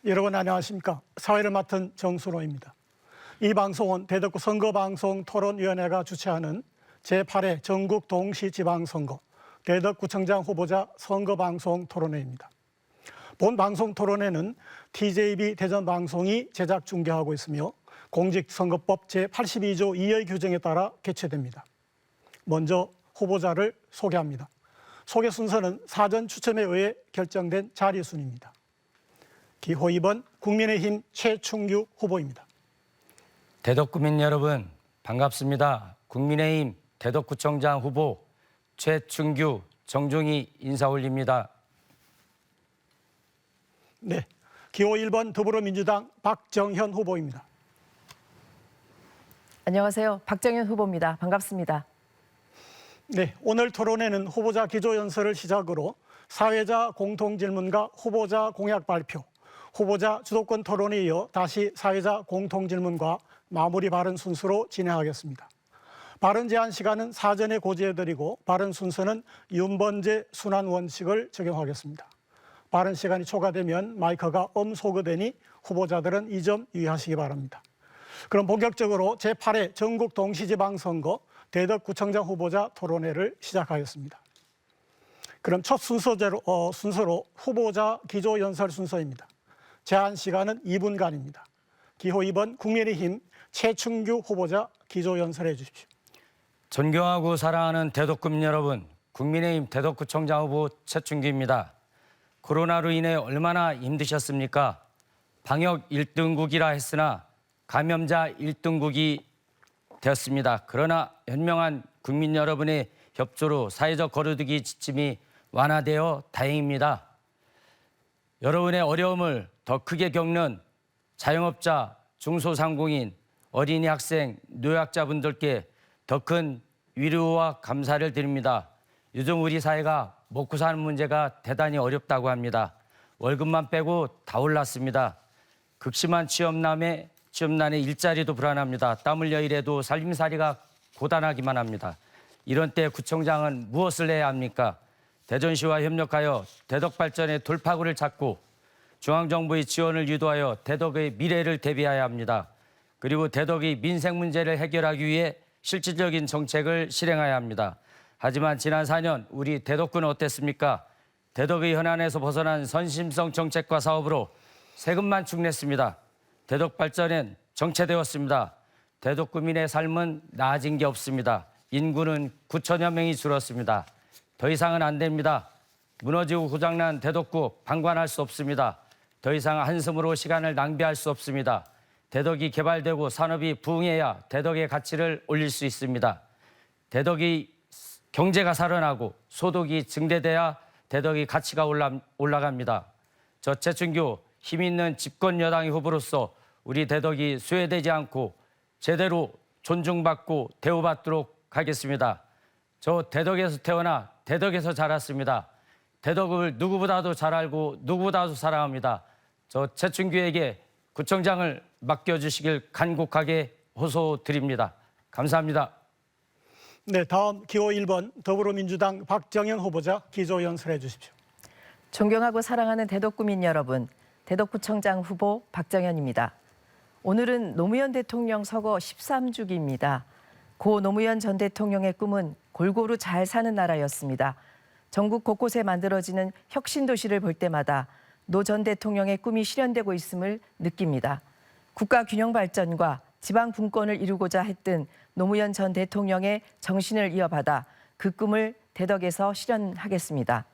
여러분 안녕하십니까? 사회를 맡은 정순호입니다. 이 방송은 대덕구 선거방송토론위원회가 주최하는 제8회 전국 동시지방선거 대덕구청장 후보자 선거방송 토론회입니다. 본 방송 토론회는 TJB 대전방송이 제작 중계하고 있으며 공직선거법 제82조 2의 규정에 따라 개최됩니다. 먼저 후보자를 소개합니다. 소개 순서는 사전 추첨에 의해 결정된 자리 순입니다. 기호 2번 국민의힘 최충규 후보입니다. 대덕구민 여러분 반갑습니다. 국민의힘 대덕구청장 후보 최충규 정중히 인사 올립니다. 네, 기호 1번 더불어민주당 박정현 후보입니다. 안녕하세요. 박정현 후보입니다. 반갑습니다. 네, 오늘 토론회는 후보자 기조연설을 시작으로 사회자 공통질문과 후보자 공약 발표, 후보자 주도권 토론에 이어 다시 사회자 공통질문과 마무리 발언 순서로 진행하겠습니다. 발언 제한 시간은 사전에 고지해드리고 발언 순서는 윤번제 순환 원칙을 적용하겠습니다. 발언 시간이 초과되면 마이크가 음소거되니 후보자들은 이 점 유의하시기 바랍니다. 그럼 본격적으로 제8회 전국 동시지방선거 대덕구청장 후보자 토론회를 시작하겠습니다. 그럼 첫 순서로 후보자 기조연설 순서입니다. 제한 시간은 2분간입니다. 기호 2번 국민의힘 최충규 후보자 기조연설해 주십시오. 존경하고 사랑하는 대덕구민 여러분, 국민의힘 대덕구청장 후보 최충규입니다. 코로나로 인해 얼마나 힘드셨습니까? 방역 1등국이라 했으나 감염자 1등국이 되었습니다. 그러나 현명한 국민 여러분의 협조로 사회적 거리두기 지침이 완화되어 다행입니다. 여러분의 어려움을 더 크게 겪는 자영업자, 중소상공인, 어린이 학생, 노약자분들께 더 큰 위로와 감사를 드립니다. 요즘 우리 사회가 먹고 사는 문제가 대단히 어렵다고 합니다. 월급만 빼고 다 올랐습니다. 극심한 취업난에 일자리도 불안합니다. 땀 흘려 일해도 살림살이가 고단하기만 합니다. 이런 때 구청장은 무엇을 해야 합니까? 대전시와 협력하여 대덕 발전의 돌파구를 찾고 중앙정부의 지원을 유도하여 대덕의 미래를 대비해야 합니다. 그리고 대덕의 민생 문제를 해결하기 위해 실질적인 정책을 실행해야 합니다. 하지만 지난 4년 우리 대덕구는 어땠습니까? 대덕의 현안에서 벗어난 선심성 정책과 사업으로 세금만 축냈습니다. 대덕 발전은 정체되었습니다. 대덕구민의 삶은 나아진 게 없습니다. 인구는 9천여 명이 줄었습니다. 더 이상은 안 됩니다. 무너지고 고장난 대덕구 방관할 수 없습니다. 더 이상 한숨으로 시간을 낭비할 수 없습니다. 대덕이 개발되고 산업이 부흥해야 대덕의 가치를 올릴 수 있습니다. 대덕이 경제가 살아나고 소득이 증대돼야 대덕의 가치가 올라갑니다. 저 최충규 힘 있는 집권 여당의 후보로서 우리 대덕이 소외되지 않고 제대로 존중받고 대우받도록 하겠습니다. 저 대덕에서 태어나 대덕에서 자랐습니다. 대덕을 누구보다도 잘 알고 누구보다도 사랑합니다. 저 최충규에게 구청장을 맡겨주시길 간곡하게 호소드립니다. 감사합니다. 네, 다음 기호 1번 더불어민주당 박정현 후보자 기조연설해 주십시오. 존경하고 사랑하는 대덕구민 여러분, 대덕구청장 후보 박정현입니다. 오늘은 노무현 대통령 서거 13주기입니다. 고 노무현 전 대통령의 꿈은 골고루 잘 사는 나라였습니다. 전국 곳곳에 만들어지는 혁신도시를 볼 때마다 노 전 대통령의 꿈이 실현되고 있음을 느낍니다. 국가 균형 발전과 지방 분권을 이루고자 했던 노무현 전 대통령의 정신을 이어받아 그 꿈을 대덕에서 실현하겠습니다.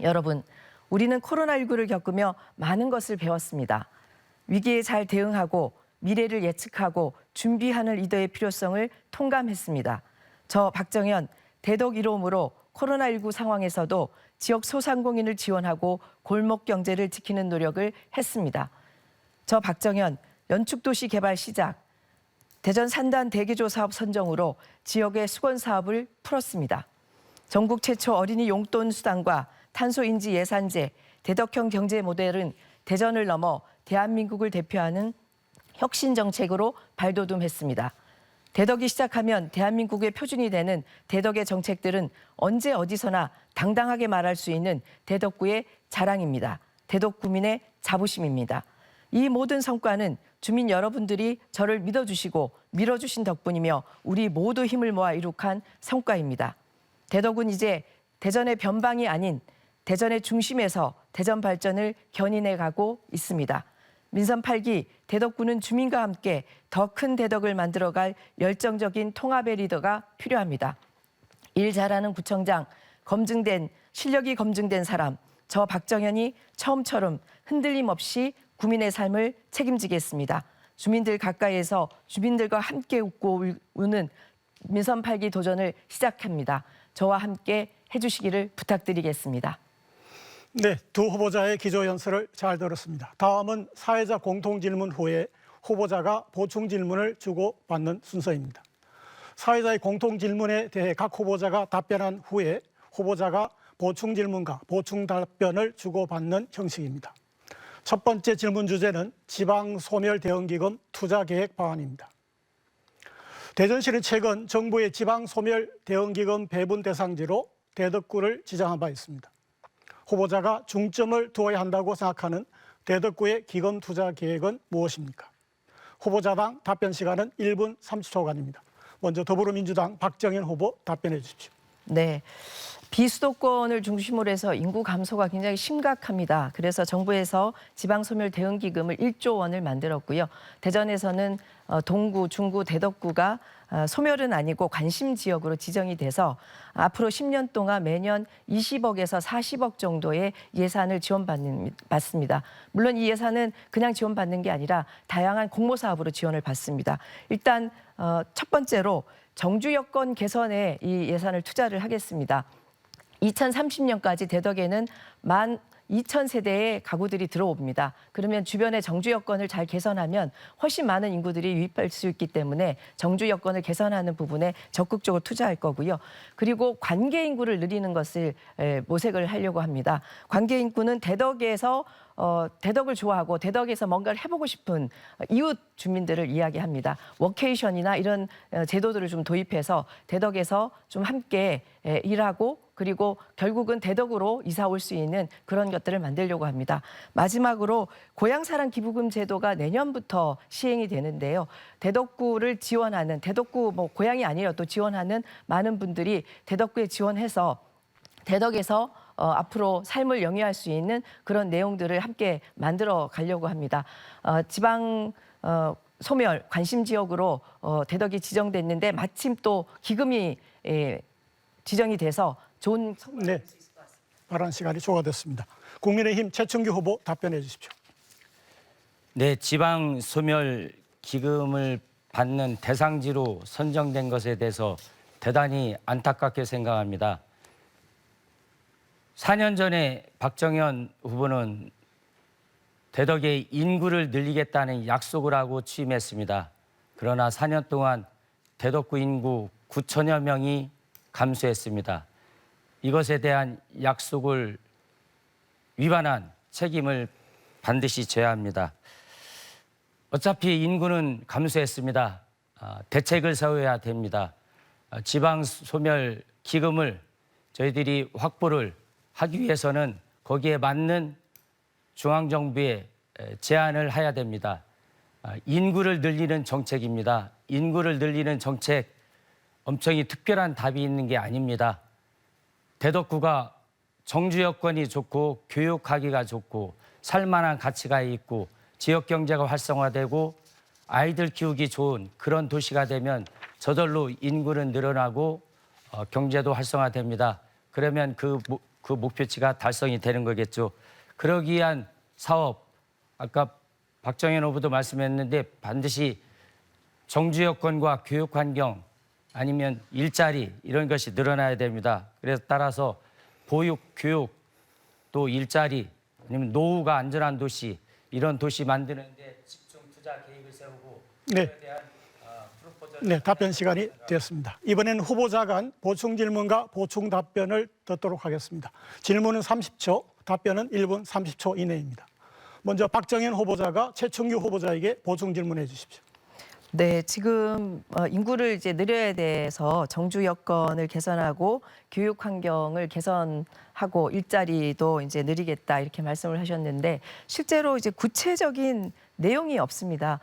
여러분, 우리는 코로나19를 겪으며 많은 것을 배웠습니다. 위기에 잘 대응하고 미래를 예측하고 준비하는 리더의 필요성을 통감했습니다. 저 박정현 대덕 1호음으로 코로나19 상황에서도 지역 소상공인을 지원하고 골목 경제를 지키는 노력을 했습니다. 저 박정현 연축도시 개발 시작, 대전 산단 대기조 사업 선정으로 지역의 수건 사업을 풀었습니다. 전국 최초 어린이 용돈 수당과 탄소인지 예산제, 대덕형 경제 모델은 대전을 넘어 대한민국을 대표하는 혁신 정책으로 발돋움했습니다. 대덕이 시작하면 대한민국의 표준이 되는 대덕의 정책들은 언제 어디서나 당당하게 말할 수 있는 대덕구의 자랑입니다. 대덕구민의 자부심입니다. 이 모든 성과는 주민 여러분들이 저를 믿어주시고 밀어주신 덕분이며 우리 모두 힘을 모아 이룩한 성과입니다. 대덕은 이제 대전의 변방이 아닌 대전의 중심에서 대전 발전을 견인해 가고 있습니다. 민선 8기 대덕구는 주민과 함께 더 큰 대덕을 만들어갈 열정적인 통합의 리더가 필요합니다. 일 잘하는 구청장, 실력이 검증된 사람, 저 박정현이 처음처럼 흔들림 없이 구민의 삶을 책임지겠습니다. 주민들 가까이에서 주민들과 함께 웃고 우는 민선 8기 도전을 시작합니다. 저와 함께 해주시기를 부탁드리겠습니다. 네, 두 후보자의 기조연설을 잘 들었습니다. 다음은 사회자 공통질문 후에 후보자가 보충질문을 주고받는 순서입니다. 사회자의 공통질문에 대해 각 후보자가 답변한 후에 후보자가 보충질문과 보충답변을 주고받는 형식입니다. 첫 번째 질문 주제는 지방소멸대응기금 투자계획 방안입니다. 대전시는 최근 정부의 지방소멸대응기금 배분 대상지로 대덕구를 지정한 바 있습니다. 후보자가 중점을 두어야 한다고 생각하는 대덕구의 기금 투자 계획은 무엇입니까? 후보자당 답변 시간은 1분 30초간입니다. 먼저 더불어민주당 박정현 후보 답변해 주십시오. 네. 비수도권을 중심으로 해서 인구 감소가 굉장히 심각합니다. 그래서 정부에서 지방소멸 대응기금을 1조 원을 만들었고요. 대전에서는 동구, 중구, 대덕구가 소멸은 아니고 관심 지역으로 지정이 돼서 앞으로 10년 동안 매년 20억에서 40억 정도의 예산을 받습니다. 물론 이 예산은 그냥 지원받는 게 아니라 다양한 공모 사업으로 지원을 받습니다. 일단 첫 번째로 정주 여건 개선에 이 예산을 투자를 하겠습니다. 2030년까지 대덕에는 12,000세대의 가구들이 들어옵니다. 그러면 주변의 정주 여건을 잘 개선하면 훨씬 많은 인구들이 유입할 수 있기 때문에 정주 여건을 개선하는 부분에 적극적으로 투자할 거고요. 그리고 관계 인구를 늘리는 것을 모색을 하려고 합니다. 관계 인구는 대덕에서 대덕을 좋아하고 대덕에서 뭔가를 해보고 싶은 이웃 주민들을 이야기합니다. 워케이션이나 이런 제도들을 좀 도입해서 대덕에서 좀 함께 일하고 그리고 결국은 대덕으로 이사 올 수 있는 그런 것들을 만들려고 합니다. 마지막으로 고향사랑 기부금 제도가 내년부터 시행이 되는데요. 대덕구를 지원하는 대덕구 고향이 아니라도 지원하는 많은 분들이 대덕구에 지원해서 대덕에서 앞으로 삶을 영위할 수 있는 그런 내용들을 함께 만들어 가려고 합니다. 지방 소멸 관심 지역으로 대덕이 지정됐는데 마침 또 기금이 지정이 돼서 좋은 성과를 낼 수 있을 것 같습니다. 발언 시간이 초과됐습니다. 국민의힘 최충규 후보 답변해 주십시오. 네, 지방 소멸 기금을 받는 대상지로 선정된 것에 대해서 대단히 안타깝게 생각합니다. 4년 전에 박정현 후보는 대덕의 인구를 늘리겠다는 약속을 하고 취임했습니다. 그러나 4년 동안 대덕구 인구 9천여 명이 감소했습니다. 이것에 대한 약속을 위반한 책임을 반드시 져야 합니다. 어차피 인구는 감소했습니다. 대책을 세워야 됩니다. 지방 소멸 기금을 저희들이 확보를 하기 위해서는 거기에 맞는 중앙정부의 제안을 해야 됩니다. 인구를 늘리는 정책입니다. 인구를 늘리는 정책 엄청히 특별한 답이 있는 게 아닙니다. 대덕구가 정주 여건이 좋고 교육하기가 좋고 살만한 가치가 있고 지역 경제가 활성화되고 아이들 키우기 좋은 그런 도시가 되면 저절로 인구는 늘어나고 경제도 활성화됩니다. 그러면 그 목표치가 달성이 되는 거겠죠. 그러기 위한 사업, 아까 박정현 후보도 말씀했는데 반드시 정주 여건과 교육 환경 아니면 일자리 이런 것이 늘어나야 됩니다. 그래서 따라서 보육, 교육, 또 일자리 아니면 노후가 안전한 도시 이런 도시 만드는 데 집중 투자 계획을 세우고 그에 대한 프로포절 답변 시간이 되었습니다. 이번에는 후보자 간 보충 질문과 보충 답변을 듣도록 하겠습니다. 질문은 30초, 답변은 1분 30초 이내입니다. 먼저 박정현 후보자가 최충규 후보자에게 보충 질문해 주십시오. 네, 지금 인구를 이제 늘려야 돼서 정주 여건을 개선하고 교육 환경을 개선하고 일자리도 이제 늘리겠다 이렇게 말씀을 하셨는데 실제로 이제 구체적인 내용이 없습니다.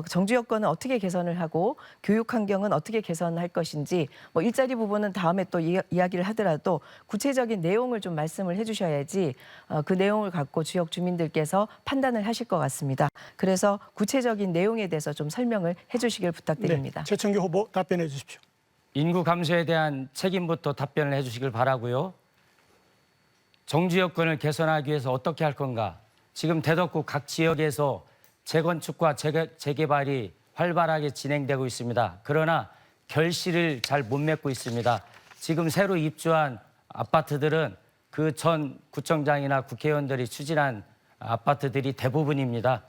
정주 여건은 어떻게 개선을 하고 교육 환경은 어떻게 개선할 것인지 뭐 일자리 부분은 다음에 또 이야기를 하더라도 구체적인 내용을 좀 말씀을 해주셔야지 그 내용을 갖고 지역 주민들께서 판단을 하실 것 같습니다. 그래서 구체적인 내용에 대해서 좀 설명을 해주시길 부탁드립니다. 네, 최충규 후보 답변해 주십시오. 인구 감소에 대한 책임부터 답변을 해주시길 바라고요. 정주 여건을 개선하기 위해서 어떻게 할 건가? 지금 대덕구 각 지역에서 재건축과 재개발이 활발하게 진행되고 있습니다. 그러나 결실을 잘 못 맺고 있습니다. 지금 새로 입주한 아파트들은 그 전 구청장이나 국회의원들이 추진한 아파트들이 대부분입니다.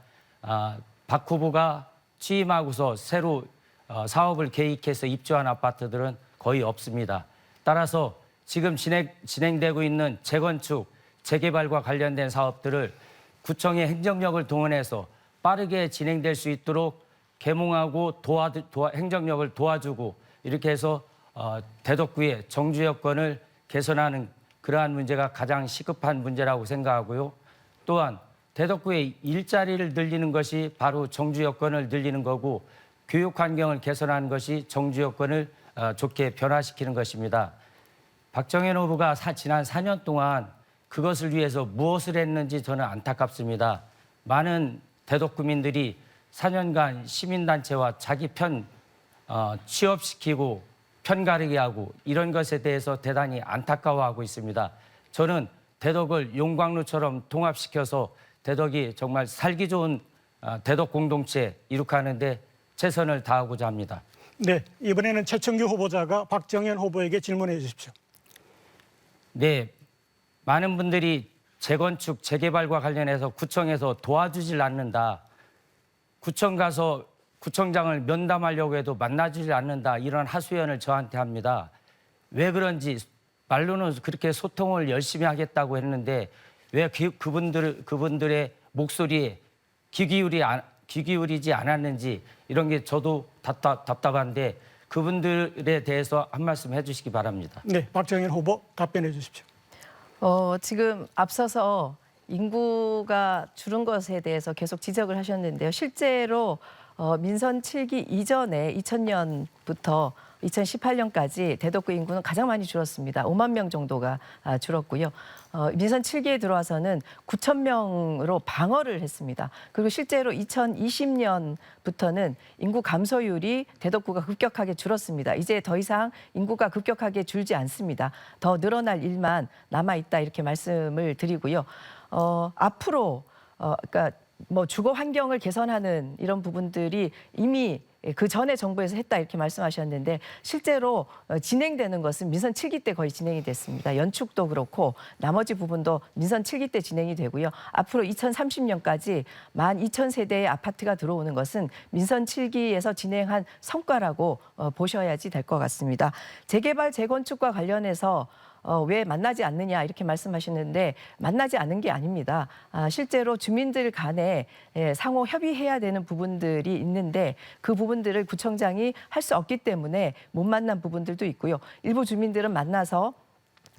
박 후보가 취임하고서 새로 사업을 계획해서 입주한 아파트들은 거의 없습니다. 따라서 지금 진행되고 있는 재건축, 재개발과 관련된 사업들을 구청의 행정력을 동원해서 빠르게 진행될 수 있도록 계몽하고 행정력을 도와주고 이렇게 해서 대덕구의 정주 여건을 개선하는 그러한 문제가 가장 시급한 문제라고 생각하고요. 또한 대덕구의 일자리를 늘리는 것이 바로 정주 여건을 늘리는 거고 교육 환경을 개선하는 것이 정주 여건을 좋게 변화시키는 것입니다. 박정현 후보가 지난 4년 동안 그것을 위해서 무엇을 했는지 저는 안타깝습니다. 많은 대덕구민들이 4년간 시민단체와 자기 편 취업시키고 편가르기 하고 이런 것에 대해서 대단히 안타까워하고 있습니다. 저는 대덕을 용광로처럼 통합시켜서 대덕이 정말 살기 좋은 대덕 공동체 이룩하는데 최선을 다하고자 합니다. 네, 이번에는 최충규 후보자가 박정현 후보에게 질문해 주십시오. 네, 많은 분들이 재건축, 재개발과 관련해서 구청에서 도와주질 않는다. 구청 가서 구청장을 면담하려고 해도 만나주질 않는다. 이런 하소연을 저한테 합니다. 왜 그런지 말로는 그렇게 소통을 열심히 하겠다고 했는데 왜 그분들의 목소리에 귀 기울이지 않았는지 이런 게 저도 답답한데 그분들에 대해서 한 말씀 해주시기 바랍니다. 네, 박정현 후보 답변해 주십시오. 지금 앞서서 인구가 줄은 것에 대해서 계속 지적을 하셨는데요. 실제로 민선 7기 이전에 2000년부터 2018년까지 대덕구 인구는 가장 많이 줄었습니다. 5만 명 정도가 줄었고요. 민선 7기에 들어와서는 9천 명으로 방어를 했습니다. 그리고 실제로 2020년부터는 인구 감소율이 대덕구가 급격하게 줄었습니다. 이제 더 이상 인구가 급격하게 줄지 않습니다. 더 늘어날 일만 남아있다 이렇게 말씀을 드리고요. 앞으로 그러니까 뭐 주거 환경을 개선하는 이런 부분들이 이미 그 전에 정부에서 했다 이렇게 말씀하셨는데 실제로 진행되는 것은 민선 7기 때 거의 진행이 됐습니다. 연축도 그렇고 나머지 부분도 민선 7기 때 진행이 되고요. 앞으로 2030년까지 12,000세대의 아파트가 들어오는 것은 민선 7기에서 진행한 성과라고 보셔야지 될 것 같습니다. 재개발, 재건축과 관련해서 왜 만나지 않느냐 이렇게 말씀하시는데 만나지 않은 게 아닙니다. 실제로 주민들 간에 상호 협의해야 되는 부분들이 있는데 그 부분들을 구청장이 할 수 없기 때문에 못 만난 부분들도 있고요. 일부 주민들은 만나서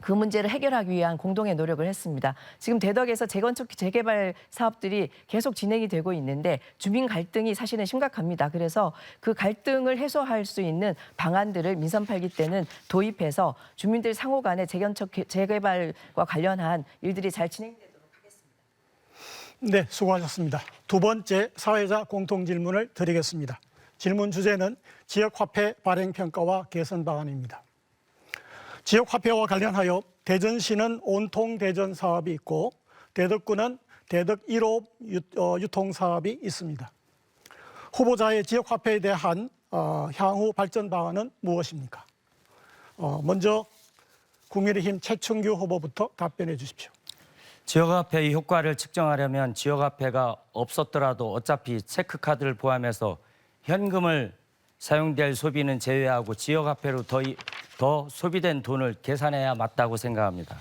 그 문제를 해결하기 위한 공동의 노력을 했습니다. 지금 대덕에서 재건축, 재개발 사업들이 계속 진행이 되고 있는데 주민 갈등이 사실은 심각합니다. 그래서 그 갈등을 해소할 수 있는 방안들을 민선 8기 때는 도입해서 주민들 상호 간에 재건축, 재개발과 관련한 일들이 잘 진행되도록 하겠습니다. 네, 수고하셨습니다. 두 번째 사회자 공통질문을 드리겠습니다. 질문 주제는 지역화폐 발행평가와 개선 방안입니다. 지역화폐와 관련하여 대전시는 온통대전 사업이 있고 대덕구는 대덕 1호 유통사업이 있습니다. 후보자의 지역화폐에 대한 향후 발전 방안은 무엇입니까? 먼저 국민의힘 최충규 후보부터 답변해 주십시오. 지역화폐의 효과를 측정하려면 지역화폐가 없었더라도 어차피 체크카드를 포함해서 현금을 사용될 소비는 제외하고 지역화폐로 더 소비된 돈을 계산해야 맞다고 생각합니다.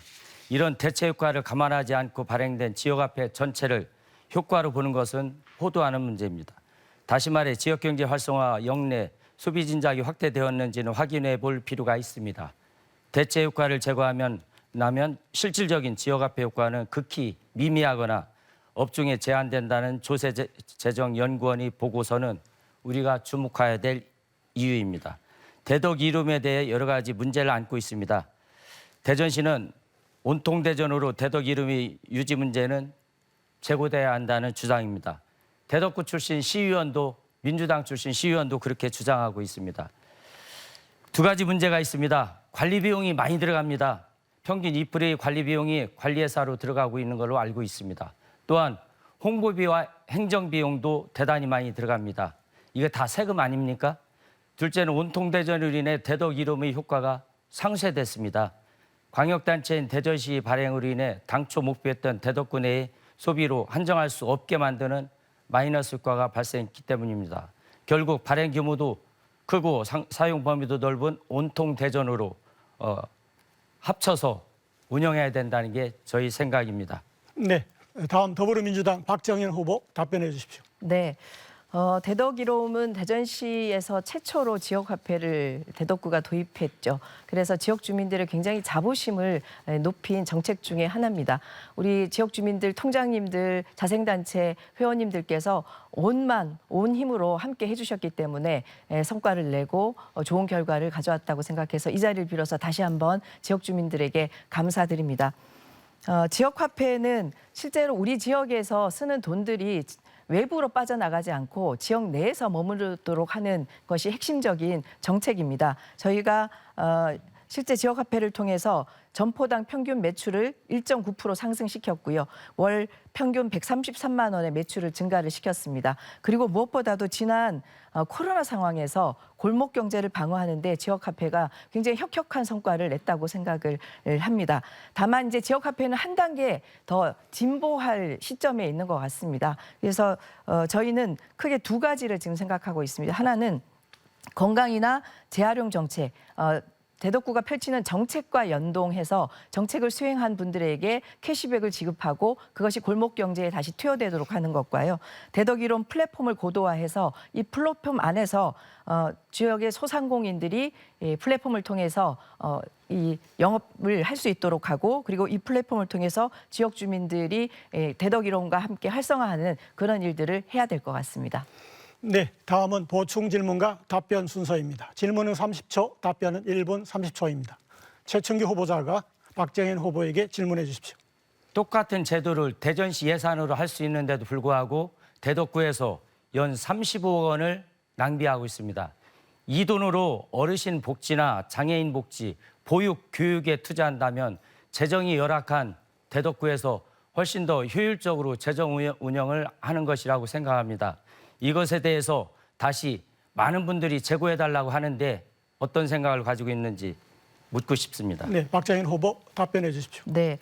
이런 대체 효과를 감안하지 않고 발행된 지역화폐 전체를 효과로 보는 것은 호도하는 문제입니다. 다시 말해 지역경제 활성화, 영내, 소비 진작이 확대되었는지는 확인해 볼 필요가 있습니다. 대체 효과를 제거하면 실질적인 지역화폐 효과는 극히 미미하거나 업종에 제한된다는 조세재정연구원의 보고서는 우리가 주목해야 될 이유입니다. 대덕 이름에 대해 여러 가지 문제를 안고 있습니다. 대전시는 온통대전으로 대덕 이름의 유지 문제는 제고돼야 한다는 주장입니다. 대덕구 출신 시의원도 민주당 출신 시의원도 그렇게 주장하고 있습니다. 두 가지 문제가 있습니다. 관리 비용이 많이 들어갑니다. 평균 2%의 관리 비용이 관리회사로 들어가고 있는 걸로 알고 있습니다. 또한 홍보비와 행정비용도 대단히 많이 들어갑니다. 이게 다 세금 아닙니까? 둘째는 온통대전으로 인해 대덕 이름의 효과가 상쇄됐습니다. 광역단체인 대전시 발행으로 인해 당초 목표했던 대덕구 내의 소비로 한정할 수 없게 만드는 마이너스 효과가 발생했기 때문입니다. 결국 발행 규모도 크고 사용 범위도 넓은 온통대전으로 합쳐서 운영해야 된다는 게 저희 생각입니다. 네, 다음 더불어민주당 박정현 후보 답변해 주십시오. 네. 대덕 이로움은 대전시에서 최초로 지역화폐를 대덕구가 도입했죠. 그래서 지역 주민들의 굉장히 자부심을 높인 정책 중에 하나입니다. 우리 지역 주민들, 통장님들, 자생단체 회원님들께서 온 힘으로 함께 해주셨기 때문에 성과를 내고 좋은 결과를 가져왔다고 생각해서 이 자리를 빌어서 다시 한번 지역 주민들에게 감사드립니다. 지역화폐는 실제로 우리 지역에서 쓰는 돈들이 외부로 빠져나가지 않고 지역 내에서 머무르도록 하는 것이 핵심적인 정책입니다. 저희가 실제 지역화폐를 통해서 점포당 평균 매출을 1.9% 상승시켰고요. 월 평균 133만 원의 매출을 증가를 시켰습니다. 그리고 무엇보다도 지난 코로나 상황에서 골목 경제를 방어하는 데 지역화폐가 굉장히 혁혁한 성과를 냈다고 생각을 합니다. 다만 이제 지역화폐는 한 단계 더 진보할 시점에 있는 것 같습니다. 그래서 저희는 크게 두 가지를 지금 생각하고 있습니다. 하나는 건강이나 재활용 정책, 대덕구가 펼치는 정책과 연동해서 정책을 수행한 분들에게 캐시백을 지급하고 그것이 골목 경제에 다시 투여되도록 하는 것과요. 대덕 이론 플랫폼을 고도화해서 이 플랫폼 안에서 지역의 소상공인들이 이 플랫폼을 통해서 이 영업을 할 수 있도록 하고 그리고 이 플랫폼을 통해서 지역 주민들이 대덕 이론과 함께 활성화하는 그런 일들을 해야 될 것 같습니다. 네, 다음은 보충 질문과 답변 순서입니다. 질문은 30초, 답변은 1분 30초입니다. 최충기 후보자가 박정현 후보에게 질문해 주십시오. 똑같은 제도를 대전시 예산으로 할 수 있는데도 불구하고 대덕구에서 연 35억 원을 낭비하고 있습니다. 이 돈으로 어르신 복지나 장애인 복지, 보육, 교육에 투자한다면 재정이 열악한 대덕구에서 훨씬 더 효율적으로 재정 운영을 하는 것이라고 생각합니다. 이것에 대해서 다시 많은 분들이 제고해달라고 하는데 어떤 생각을 가지고 있는지 묻고 싶습니다. 네, 박정현 후보 답변해 주십시오. 네,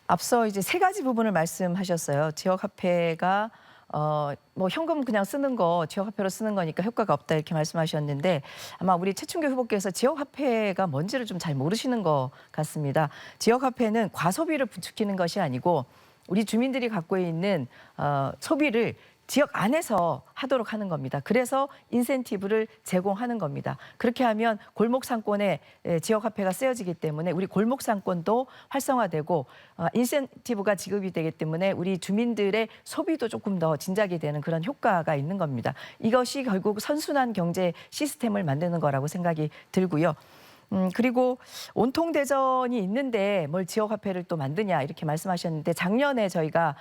앞서 이제 세 가지 부분을 말씀하셨어요. 지역화폐가 뭐 현금 그냥 쓰는 거 지역화폐로 쓰는 거니까 효과가 없다 이렇게 말씀하셨는데 아마 우리 최충기 후보께서 지역화폐가 뭔지를 좀 잘 모르시는 것 같습니다. 지역화폐는 과소비를 부추기는 것이 아니고 우리 주민들이 갖고 있는 소비를 지역 안에서 하도록 하는 겁니다. 그래서 인센티브를 제공하는 겁니다. 그렇게 하면 골목 상권에 지역화폐가 쓰여지기 때문에 우리 골목 상권도 활성화되고 인센티브가 지급이 되기 때문에 우리 주민들의 소비도 조금 더 진작이 되는 그런 효과가 있는 겁니다. 이것이 결국 선순환 경제 시스템을 만드는 거라고 생각이 들고요. 그리고 온통대전이 있는데 뭘 지역화폐를 또 만드냐 이렇게 말씀하셨는데 작년에 저희가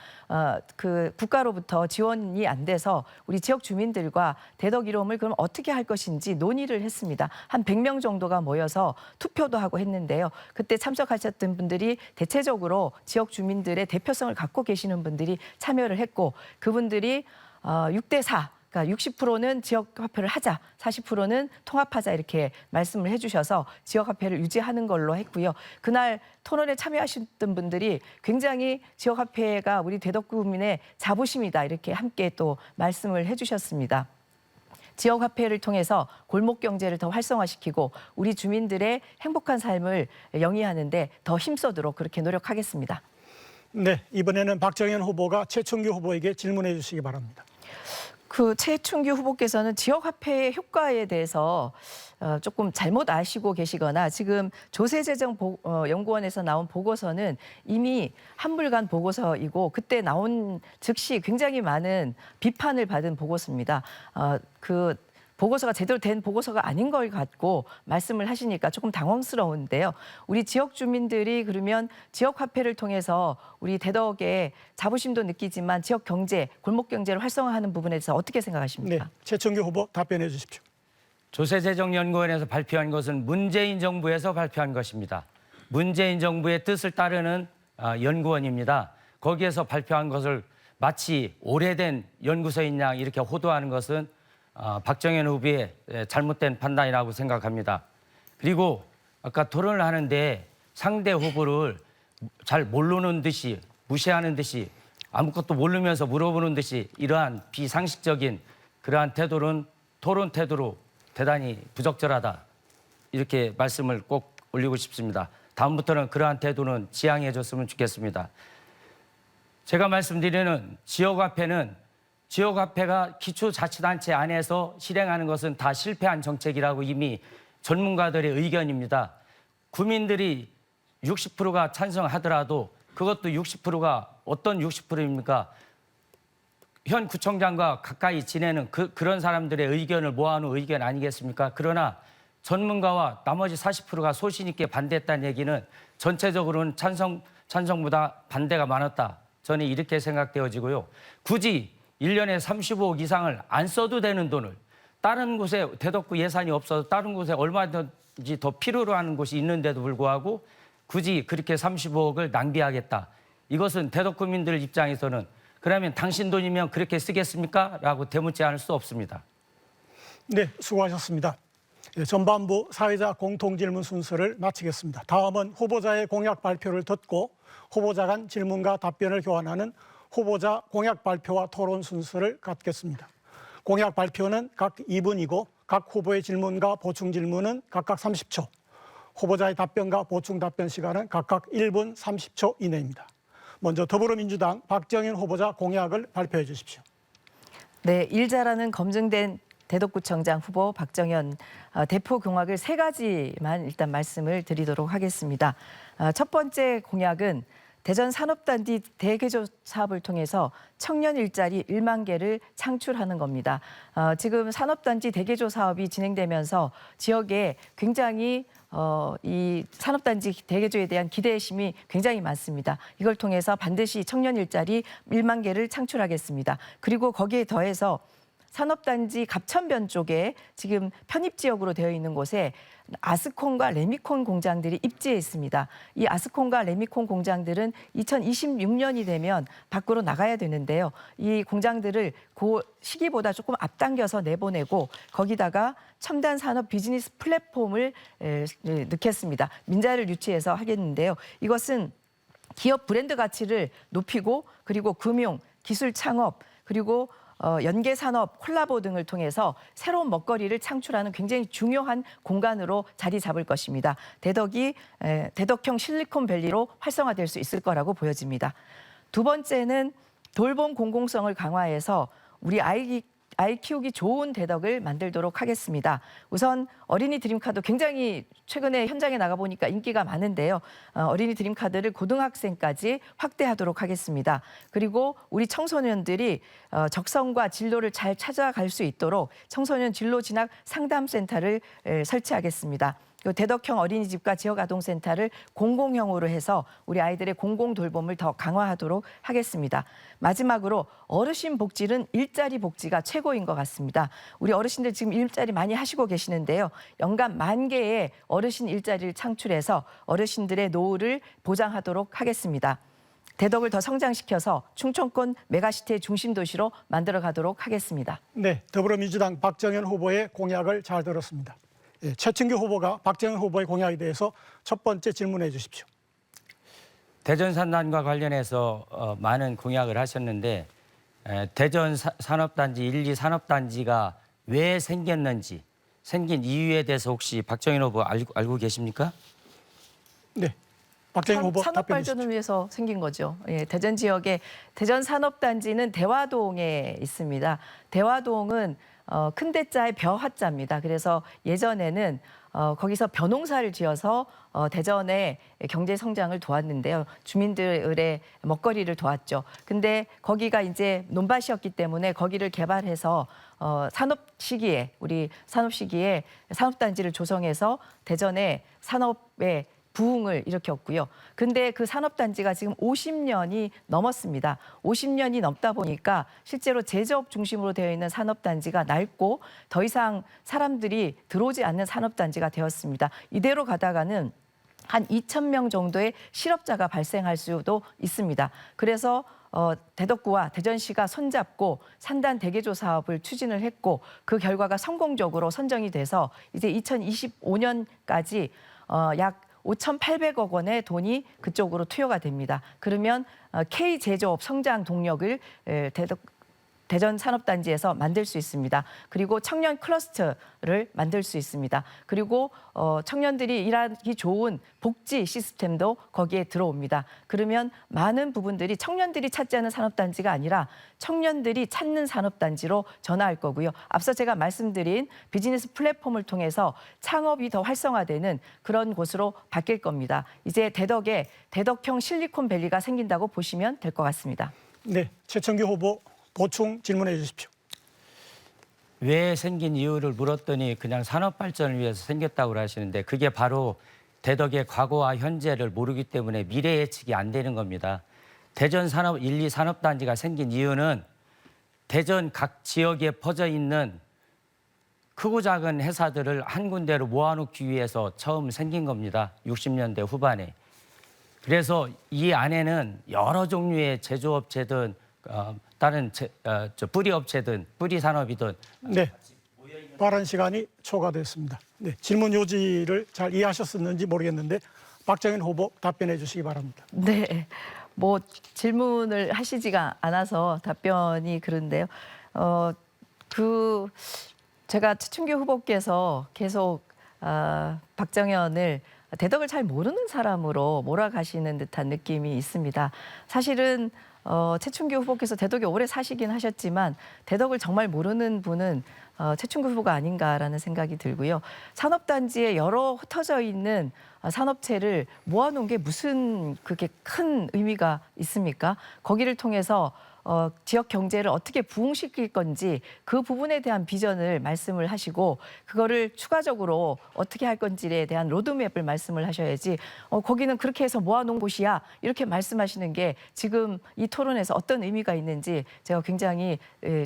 그 국가로부터 지원이 안 돼서 우리 지역 주민들과 대덕 이롬을 그럼 어떻게 할 것인지 논의를 했습니다. 한 100명 정도가 모여서 투표도 하고 했는데요. 그때 참석하셨던 분들이 대체적으로 지역 주민들의 대표성을 갖고 계시는 분들이 참여를 했고 그분들이 6대4 그러니까 60%는 지역화폐를 하자, 40%는 통합하자 이렇게 말씀을 해주셔서 지역화폐를 유지하는 걸로 했고요. 그날 토론에 참여하셨던 분들이 굉장히 지역화폐가 우리 대덕구민의 자부심이다 이렇게 함께 또 말씀을 해주셨습니다. 지역화폐를 통해서 골목 경제를 더 활성화시키고 우리 주민들의 행복한 삶을 영위하는 데 더 힘써도록 그렇게 노력하겠습니다. 네, 이번에는 박정현 후보가 최충기 후보에게 질문해 주시기 바랍니다. 그 최충규 후보께서는 지역화폐의 효과에 대해서 조금 잘못 아시고 계시거나 지금 조세재정연구원에서 나온 보고서는 이미 한물간 보고서이고 그때 나온 즉시 굉장히 많은 비판을 받은 보고서입니다. 그 보고서가 제대로 된 보고서가 아닌 걸 갖고 말씀을 하시니까 조금 당황스러운데요. 우리 지역 주민들이 그러면 지역 화폐를 통해서 우리 대덕에 자부심도 느끼지만 지역 경제, 골목 경제를 활성화하는 부분에 대해서 어떻게 생각하십니까? 네, 최충규 후보 답변해 주십시오. 조세재정연구원에서 발표한 것은 문재인 정부에서 발표한 것입니다. 문재인 정부의 뜻을 따르는 연구원입니다. 거기에서 발표한 것을 마치 오래된 연구소인 양 이렇게 호도하는 것은 박정현 후보의 잘못된 판단이라고 생각합니다. 그리고 아까 토론을 하는데 상대 후보를 잘 모르는 듯이 무시하는 듯이 아무것도 모르면서 물어보는 듯이 이러한 비상식적인 그러한 태도는 토론 태도로 대단히 부적절하다. 이렇게 말씀을 꼭 올리고 싶습니다. 다음부터는 그러한 태도는 지양해 줬으면 좋겠습니다. 제가 말씀드리는 지역화폐가 기초자치단체 안에서 실행하는 것은 다 실패한 정책이라고 이미 전문가들의 의견입니다. 구민들이 60%가 찬성하더라도 그것도 60%가 어떤 60%입니까? 현 구청장과 가까이 지내는 그런 사람들의 의견을 모아놓은 의견 아니겠습니까? 그러나 전문가와 나머지 40%가 소신 있게 반대했다는 얘기는 전체적으로는 찬성보다 반대가 많았다. 저는 이렇게 생각되어지고요. 굳이 1년에 35억 이상을 안 써도 되는 돈을 다른 곳에 대덕구 예산이 없어서 다른 곳에 얼마든지 더 필요로 하는 곳이 있는데도 불구하고 굳이 그렇게 35억을 낭비하겠다. 이것은 대덕구민들 입장에서는 그러면 당신 돈이면 그렇게 쓰겠습니까? 라고 되묻지 않을 수 없습니다. 네, 수고하셨습니다. 전반부 사회자 공통질문 순서를 마치겠습니다. 다음은 후보자의 공약 발표를 듣고 후보자 간 질문과 답변을 교환하는 후보자 공약 발표와 토론 순서를 갖겠습니다. 공약 발표는 각 2분이고 각 후보의 질문과 보충 질문은 각각 30초, 후보자의 답변과 보충 답변 시간은 각각 1분 30초 이내입니다. 먼저 더불어민주당 박정현 후보자 공약을 발표해 주십시오. 네, 일 잘하는 검증된 대덕구청장 후보 박정현 대표 공약을 3가지만 일단 말씀을 드리도록 하겠습니다. 첫 번째 공약은 대전 산업단지 대개조 사업을 통해서 청년 일자리 1만 개를 창출하는 겁니다. 지금 산업단지 대개조 사업이 진행되면서 지역에 굉장히 이 산업단지 대개조에 대한 기대심이 굉장히 많습니다. 이걸 통해서 반드시 청년 일자리 1만 개를 창출하겠습니다. 그리고 거기에 더해서 산업단지 갑천변 쪽에 지금 편입지역으로 되어 있는 곳에 아스콘과 레미콘 공장들이 입지해 있습니다. 이 아스콘과 레미콘 공장들은 2026년이 되면 밖으로 나가야 되는데요. 이 공장들을 그 시기보다 조금 앞당겨서 내보내고 거기다가 첨단 산업 비즈니스 플랫폼을 넣겠습니다. 민자를 유치해서 하겠는데요. 이것은 기업 브랜드 가치를 높이고 그리고 금융, 기술 창업 그리고 연계 산업, 콜라보 등을 통해서 새로운 먹거리를 창출하는 굉장히 중요한 공간으로 자리 잡을 것입니다. 대덕형 실리콘밸리로 활성화될 수 있을 거라고 보여집니다. 두 번째는 돌봄 공공성을 강화해서 우리 아이 키우기 좋은 대덕을 만들도록 하겠습니다. 우선 어린이 드림카드 굉장히 최근에 현장에 나가보니까 인기가 많은데요. 어린이 드림카드를 고등학생까지 확대하도록 하겠습니다. 그리고 우리 청소년들이 적성과 진로를 잘 찾아갈 수 있도록 청소년 진로 진학 상담센터를 설치하겠습니다. 대덕형 어린이집과 지역아동센터를 공공형으로 해서 우리 아이들의 공공 돌봄을 더 강화하도록 하겠습니다. 마지막으로 어르신 복지는 일자리 복지가 최고인 것 같습니다. 우리 어르신들 지금 일자리 많이 하시고 계시는데요. 연간 10,000개의 어르신 일자리를 창출해서 어르신들의 노후를 보장하도록 하겠습니다. 대덕을 더 성장시켜서 충청권 메가시티의 중심 도시로 만들어 가도록 하겠습니다. 네, 더불어민주당 박정현 후보의 공약을 잘 들었습니다. 최충규 후보가 박정현 후보의 공약에 대해서 첫 번째 질문해 주십시오. 대전 산단과 관련해서 많은 공약을 하셨는데 대전 산업단지 1, 2 산업단지가 왜 생겼는지 생긴 이유에 대해서 혹시 박정현 후보 알고 계십니까? 네, 박정희 후보 산업 답변해 발전을 주십시오. 위해서 생긴 거죠. 예, 대전 지역의 대전 산업단지는 대화동에 있습니다. 대화동은 큰 대자의 벼화자입니다. 그래서 예전에는 거기서 벼농사를 지어서 대전의 경제 성장을 도왔는데요. 주민들의 먹거리를 도왔죠. 근데 거기가 이제 논밭이었기 때문에 거기를 개발해서 산업 시기에 우리 산업 시기에 산업단지를 조성해서 대전의 산업의 부흥을 일으켰고요. 근데 그 산업단지가 지금 50년이 넘었습니다. 50년이 넘다 보니까 실제로 제조업 중심으로 되어 있는 산업단지가 낡고 더 이상 사람들이 들어오지 않는 산업단지가 되었습니다. 이대로 가다가는 한 2,000명 정도의 실업자가 발생할 수도 있습니다. 그래서 대덕구와 대전시가 손잡고 산단 대개조 사업을 추진을 했고 그 결과가 성공적으로 선정이 돼서 이제 2025년까지 약 5,800억 원의 돈이 그쪽으로 투여가 됩니다. 그러면 K제조업 성장 동력을 대전 산업단지에서 만들 수 있습니다. 그리고 청년 클러스터를 만들 수 있습니다. 그리고 청년들이 일하기 좋은 복지 시스템도 거기에 들어옵니다. 그러면 많은 부분들이 청년들이 찾지 않은 산업단지가 아니라 청년들이 찾는 산업단지로 전환할 거고요. 앞서 제가 말씀드린 비즈니스 플랫폼을 통해서 창업이 더 활성화되는 그런 곳으로 바뀔 겁니다. 이제 대덕에 대덕형 실리콘밸리가 생긴다고 보시면 될 것 같습니다. 네, 최천규 후보 보충 질문해 주십시오. 왜 생긴 이유를 물었더니 그냥 산업 발전을 위해서 생겼다고 하시는데 그게 바로 대덕의 과거와 현재를 모르기 때문에 미래 예측이 안 되는 겁니다. 대전 산업 1, 2 산업단지가 생긴 이유는 대전 각 지역에 퍼져 있는 크고 작은 회사들을 한 군데로 모아놓기 위해서 처음 생긴 겁니다. 60년대 후반에. 그래서 이 안에는 여러 종류의 제조업체든 다른 뿌리 업체든 뿌리 산업이든 네, 발언 시간이 초과됐습니다. 네, 질문 요지를 잘 이해하셨었는지 모르겠는데 박정희 후보 답변해 주시기 바랍니다. 네, 뭐 질문을 하시지가 않아서 답변이 그런데요. 제가 최춘규 후보께서 계속 박정현을 대덕을 잘 모르는 사람으로 몰아가시는 듯한 느낌이 있습니다. 사실은 최춘규 후보께서 대덕에 오래 사시긴 하셨지만 대덕을 정말 모르는 분은 최춘규 후보가 아닌가라는 생각이 들고요. 산업단지에 여러 흩어져 있는 산업체를 모아놓은 게 무슨 그게 큰 의미가 있습니까? 거기를 통해서 지역 경제를 어떻게 부흥시킬 건지 그 부분에 대한 비전을 말씀을 하시고 그거를 추가적으로 어떻게 할 건지에 대한 로드맵을 말씀을 하셔야지 거기는 그렇게 해서 모아놓은 곳이야 이렇게 말씀하시는 게 지금 이 토론에서 어떤 의미가 있는지 제가 굉장히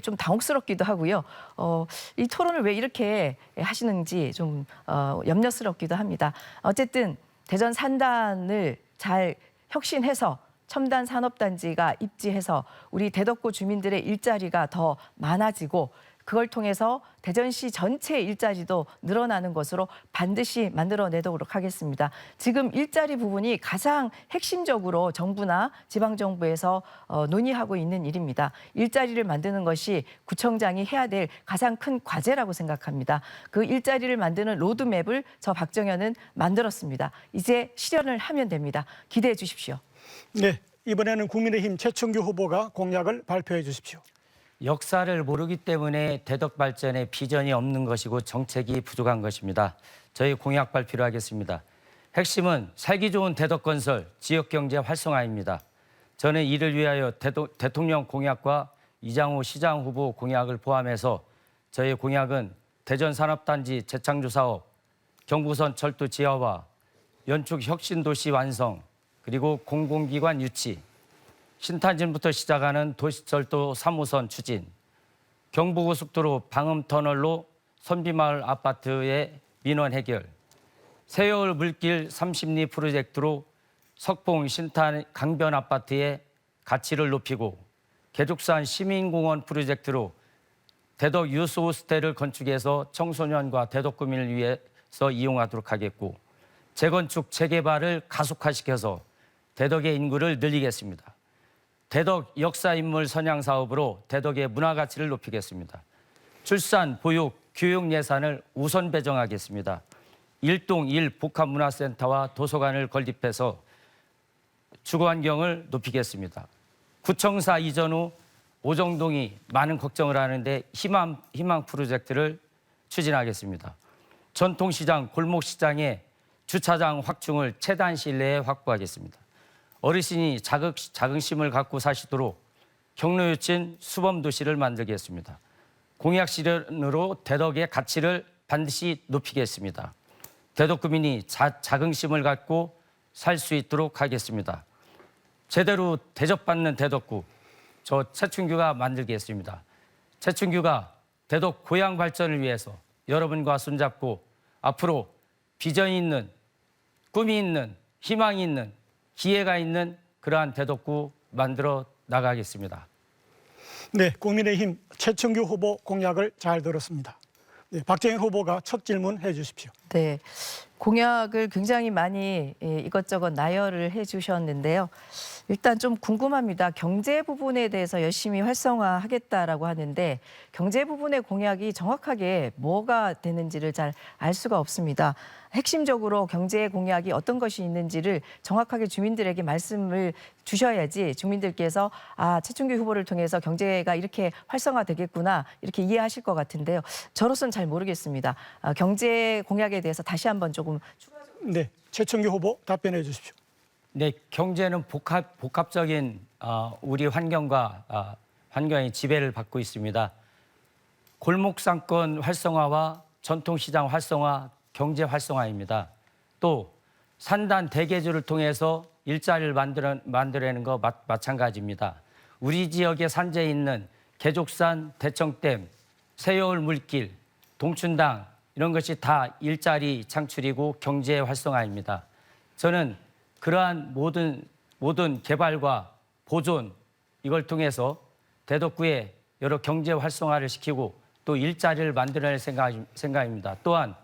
좀 당혹스럽기도 하고요. 이 토론을 왜 이렇게 하시는지 좀 염려스럽기도 합니다. 어쨌든 대전 산단을 잘 혁신해서 첨단 산업단지가 입지해서 우리 대덕구 주민들의 일자리가 더 많아지고 그걸 통해서 대전시 전체 일자리도 늘어나는 것으로 반드시 만들어내도록 하겠습니다. 지금 일자리 부분이 가장 핵심적으로 정부나 지방정부에서 논의하고 있는 일입니다. 일자리를 만드는 것이 구청장이 해야 될 가장 큰 과제라고 생각합니다. 그 일자리를 만드는 로드맵을 저 박정현은 만들었습니다. 이제 실현을 하면 됩니다. 기대해 주십시오. 네, 이번에는 국민의힘 최춘규 후보가 공약을 발표해 주십시오. 역사를 모르기 때문에 대덕 발전에 비전이 없는 것이고 정책이 부족한 것입니다. 저희 공약 발표를 하겠습니다. 핵심은 살기 좋은 대덕 건설, 지역 경제 활성화입니다. 저는 이를 위하여 대통령 공약과 이장우 시장 후보 공약을 포함해서 저희 공약은 대전 산업단지 재창조 사업, 경부선 철도 지하화, 연축 혁신도시 완성, 그리고 공공기관 유치, 신탄진부터 시작하는 도시철도 3호선 추진, 경부고속도로 방음터널로 선비마을 아파트의 민원 해결, 세월 물길 30리 프로젝트로 석봉 신탄 강변 아파트의 가치를 높이고 개족산 시민공원 프로젝트로 대덕 유스 호스텔을 건축해서 청소년과 대덕구민을 위해서 이용하도록 하겠고 재건축 재개발을 가속화시켜서 대덕의 인구를 늘리겠습니다. 대덕 역사인물 선양 사업으로 대덕의 문화가치를 높이겠습니다. 출산, 보육, 교육 예산을 우선 배정하겠습니다. 1동 1 복합문화센터와 도서관을 건립해서 주거환경을 높이겠습니다. 구청사 이전 후 오정동이 많은 걱정을 하는데 희망 프로젝트를 추진하겠습니다. 전통시장, 골목시장의 주차장 확충을 최단 시일 내에 확보하겠습니다. 어르신이 자긍심을 갖고 사시도록 경로유친 수범도시를 만들겠습니다. 공약 실현으로 대덕의 가치를 반드시 높이겠습니다. 대덕구민이 자긍심을 갖고 살 수 있도록 하겠습니다. 제대로 대접받는 대덕구, 저 최춘규가 만들겠습니다. 최춘규가 대덕 고향 발전을 위해서 여러분과 손잡고 앞으로 비전이 있는, 꿈이 있는, 희망이 있는, 기회가 있는 그러한 대덕구 만들어 나가겠습니다. 네, 국민의힘 최춘규 후보 공약을 잘 들었습니다. 네, 박정현 후보가 첫 질문 해주십시오. 네, 공약을 굉장히 많이 이것저것 나열을 해주셨는데요. 일단 좀 궁금합니다. 경제 부분에 대해서 열심히 활성화하겠다라고 하는데 경제 부분의 공약이 정확하게 뭐가 되는지를 잘 알 수가 없습니다. 핵심적으로 경제 공약이 어떤 것이 있는지를 정확하게 주민들에게 말씀을 주셔야지 주민들께서 아, 최춘규 후보를 통해서 경제가 이렇게 활성화되겠구나 이렇게 이해하실 것 같은데요. 저로서는 잘 모르겠습니다. 경제 공약에 대해서 다시 한번 조금 추가적으로. 네, 최춘규 후보 답변해 주십시오. 네, 경제는 복합적인 우리 환경과 환경의 지배를 받고 있습니다. 골목상권 활성화와 전통시장 활성화, 경제 활성화입니다. 또 산단 대개조를 통해서 일자리를 만들어내는 거 마찬가지입니다. 우리 지역에 산재에 있는 개족산, 대청댐, 새여울 물길, 동춘당 이런 것이 다 일자리 창출이고 경제 활성화입니다. 저는 그러한 모든 개발과 보존 이걸 통해서 대덕구에 여러 경제 활성화를 시키고 또 일자리를 만들어낼 생각입니다. 또한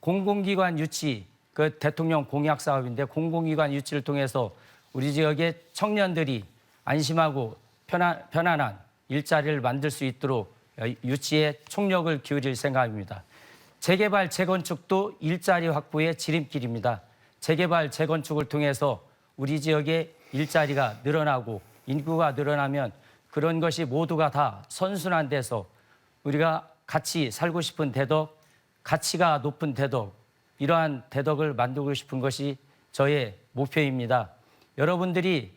공공기관 유치, 그 대통령 공약 사업인데 공공기관 유치를 통해서 우리 지역의 청년들이 안심하고 편안한 일자리를 만들 수 있도록 유치에 총력을 기울일 생각입니다. 재개발, 재건축도 일자리 확보의 지름길입니다. 재개발, 재건축을 통해서 우리 지역의 일자리가 늘어나고 인구가 늘어나면 그런 것이 모두가 다 선순환 돼서 우리가 같이 살고 싶은 대덕, 가치가 높은 대덕, 이러한 대덕을 만들고 싶은 것이 저의 목표입니다. 여러분들이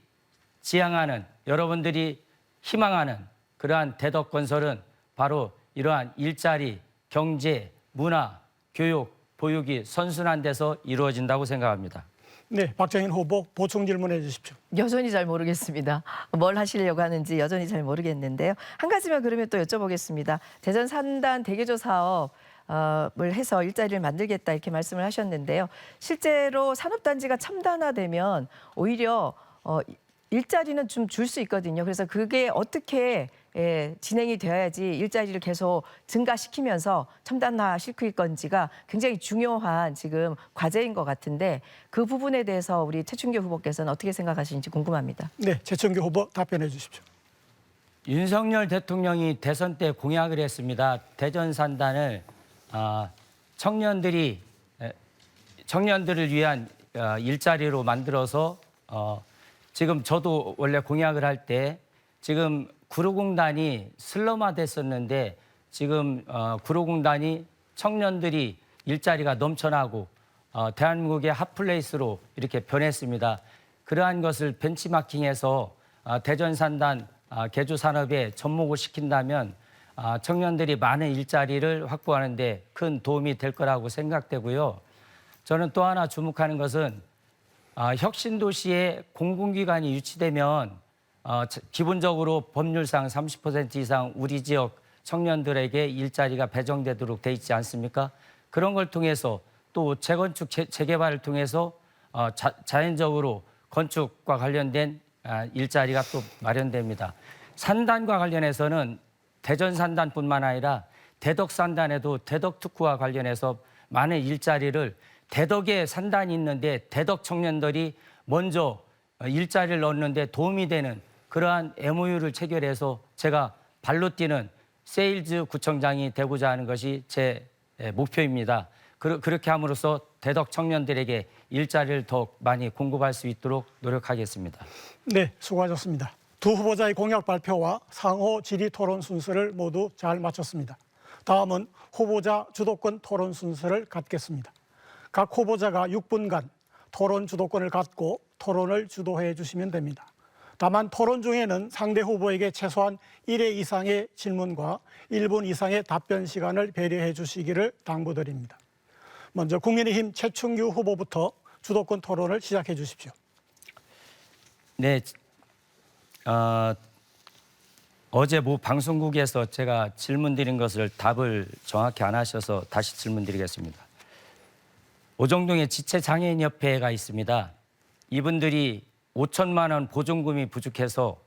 지향하는, 여러분들이 희망하는 그러한 대덕 건설은 바로 이러한 일자리, 경제, 문화, 교육, 보육이 선순환돼서 이루어진다고 생각합니다. 네, 박정현 후보 보충 질문해 주십시오. 여전히 잘 모르겠습니다. 뭘 하시려고 하는지 여전히 잘 모르겠는데요. 한 가지만 그러면 또 여쭤보겠습니다. 대전 산단 대개조 사업을 해서 일자리를 만들겠다 이렇게 말씀을 하셨는데요. 실제로 산업단지가 첨단화되면 오히려 일자리는 좀 줄 수 있거든요. 그래서 그게 어떻게 진행이 되어야지 일자리를 계속 증가시키면서 첨단화 시킬 건지가 굉장히 중요한 지금 과제인 것 같은데 그 부분에 대해서 우리 최춘규 후보께서는 어떻게 생각하시는지 궁금합니다. 네, 최춘규 후보 답변해 주십시오. 윤석열 대통령이 대선 때 공약을 했습니다. 대전 산단을 청년들을 위한 일자리로 만들어서 지금 저도 원래 공약을 할 때 지금 구로공단이 슬럼화 됐었는데 지금 구로공단이 청년들이 일자리가 넘쳐나고 대한민국의 핫플레이스로 이렇게 변했습니다. 그러한 것을 벤치마킹해서 대전 산단 개조 산업에 접목을 시킨다면 청년들이 많은 일자리를 확보하는 데 큰 도움이 될 거라고 생각되고요. 저는 또 하나 주목하는 것은 혁신도시에 공공기관이 유치되면 기본적으로 법률상 30% 이상 우리 지역 청년들에게 일자리가 배정되도록 돼 있지 않습니까? 그런 걸 통해서 또 재건축, 재개발을 통해서 자연적으로 건축과 관련된 일자리가 또 마련됩니다. 산단과 관련해서는 대전 산단뿐만 아니라 대덕 산단에도 대덕 특구와 관련해서 많은 일자리를 대덕에 산단이 있는데 대덕 청년들이 먼저 일자리를 얻는 데 도움이 되는 그러한 MOU를 체결해서 제가 발로 뛰는 세일즈 구청장이 되고자 하는 것이 제 목표입니다. 그렇게 함으로써 대덕 청년들에게 일자리를 더 많이 공급할 수 있도록 노력하겠습니다. 네, 수고하셨습니다. 두 후보자의 공약 발표와 상호 질의 토론 순서를 모두 잘 마쳤습니다. 다음은 후보자 주도권 토론 순서를 갖겠습니다. 각 후보자가 6분간 토론 주도권을 갖고 토론을 주도해 주시면 됩니다. 다만 토론 중에는 상대 후보에게 최소한 1회 이상의 질문과 1분 이상의 답변 시간을 배려해 주시기를 당부드립니다. 먼저 국민의힘 최충규 후보부터 주도권 토론을 시작해 주십시오. 네, 어제 모 방송국에서 제가 질문 드린 것을 답을 정확히 안 하셔서 다시 질문 드리겠습니다. 오정동에 지체장애인협회가 있습니다. 이분들이 5천만 원 보증금이 부족해서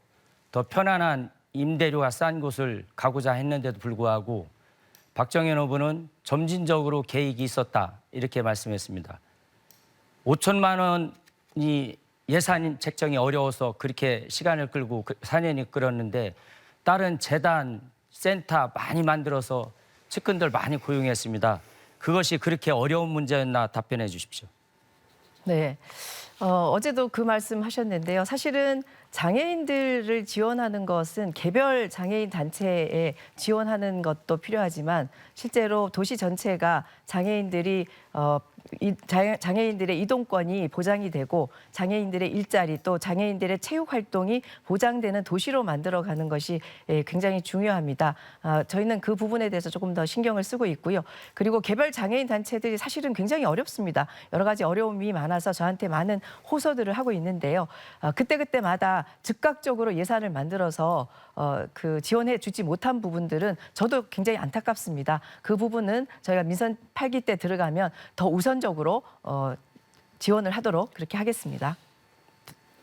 더 편안한 임대료가 싼 곳을 가고자 했는데도 불구하고 박정현 후보는 점진적으로 계획이 있었다 이렇게 말씀했습니다. 5천만 원이 예산 책정이 어려워서 그렇게 시간을 끌고 4년이 끌었는데 다른 재단, 센터 많이 만들어서 측근들 많이 고용했습니다. 그것이 그렇게 어려운 문제였나 답변해 주십시오. 네. 어제도 그 말씀 하셨는데요. 사실은 장애인들을 지원하는 것은 개별 장애인 단체에 지원하는 것도 필요하지만 실제로 도시 전체가 장애인들이 장애인들의 이동권이 보장이 되고 장애인들의 일자리 또 장애인들의 체육 활동이 보장되는 도시로 만들어가는 것이 굉장히 중요합니다. 저희는 그 부분에 대해서 조금 더 신경을 쓰고 있고요. 그리고 개별 장애인 단체들이 사실은 굉장히 어렵습니다. 여러 가지 어려움이 많아서 저한테 많은 호소들을 하고 있는데요. 그때그때마다 즉각적으로 예산을 만들어서 지원해 주지 못한 부분들은 저도 굉장히 안타깝습니다. 그 부분은 저희가 민선 8기 때 들어가면 더 우선적으로 지원을 하도록 그렇게 하겠습니다.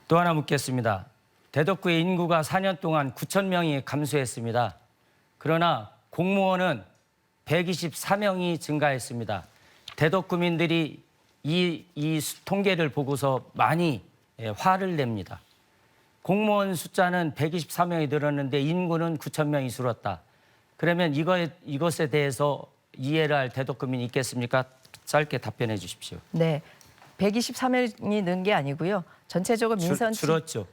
또 하나 묻겠습니다. 대덕구의 인구가 4년 동안 9천 명이 감소했습니다. 그러나 공무원은 124명이 증가했습니다. 대덕구민들이 이 통계를 보고서 많이 화를 냅니다. 공무원 숫자는 124명이 늘었는데 인구는 9천 명이 줄었다. 그러면 이것에 대해서 이해를 할 대덕구민이 있겠습니까? 짧게 답변해 주십시오. 네, 123명이 는 게 아니고요. 전체적으로 민선 줄었죠.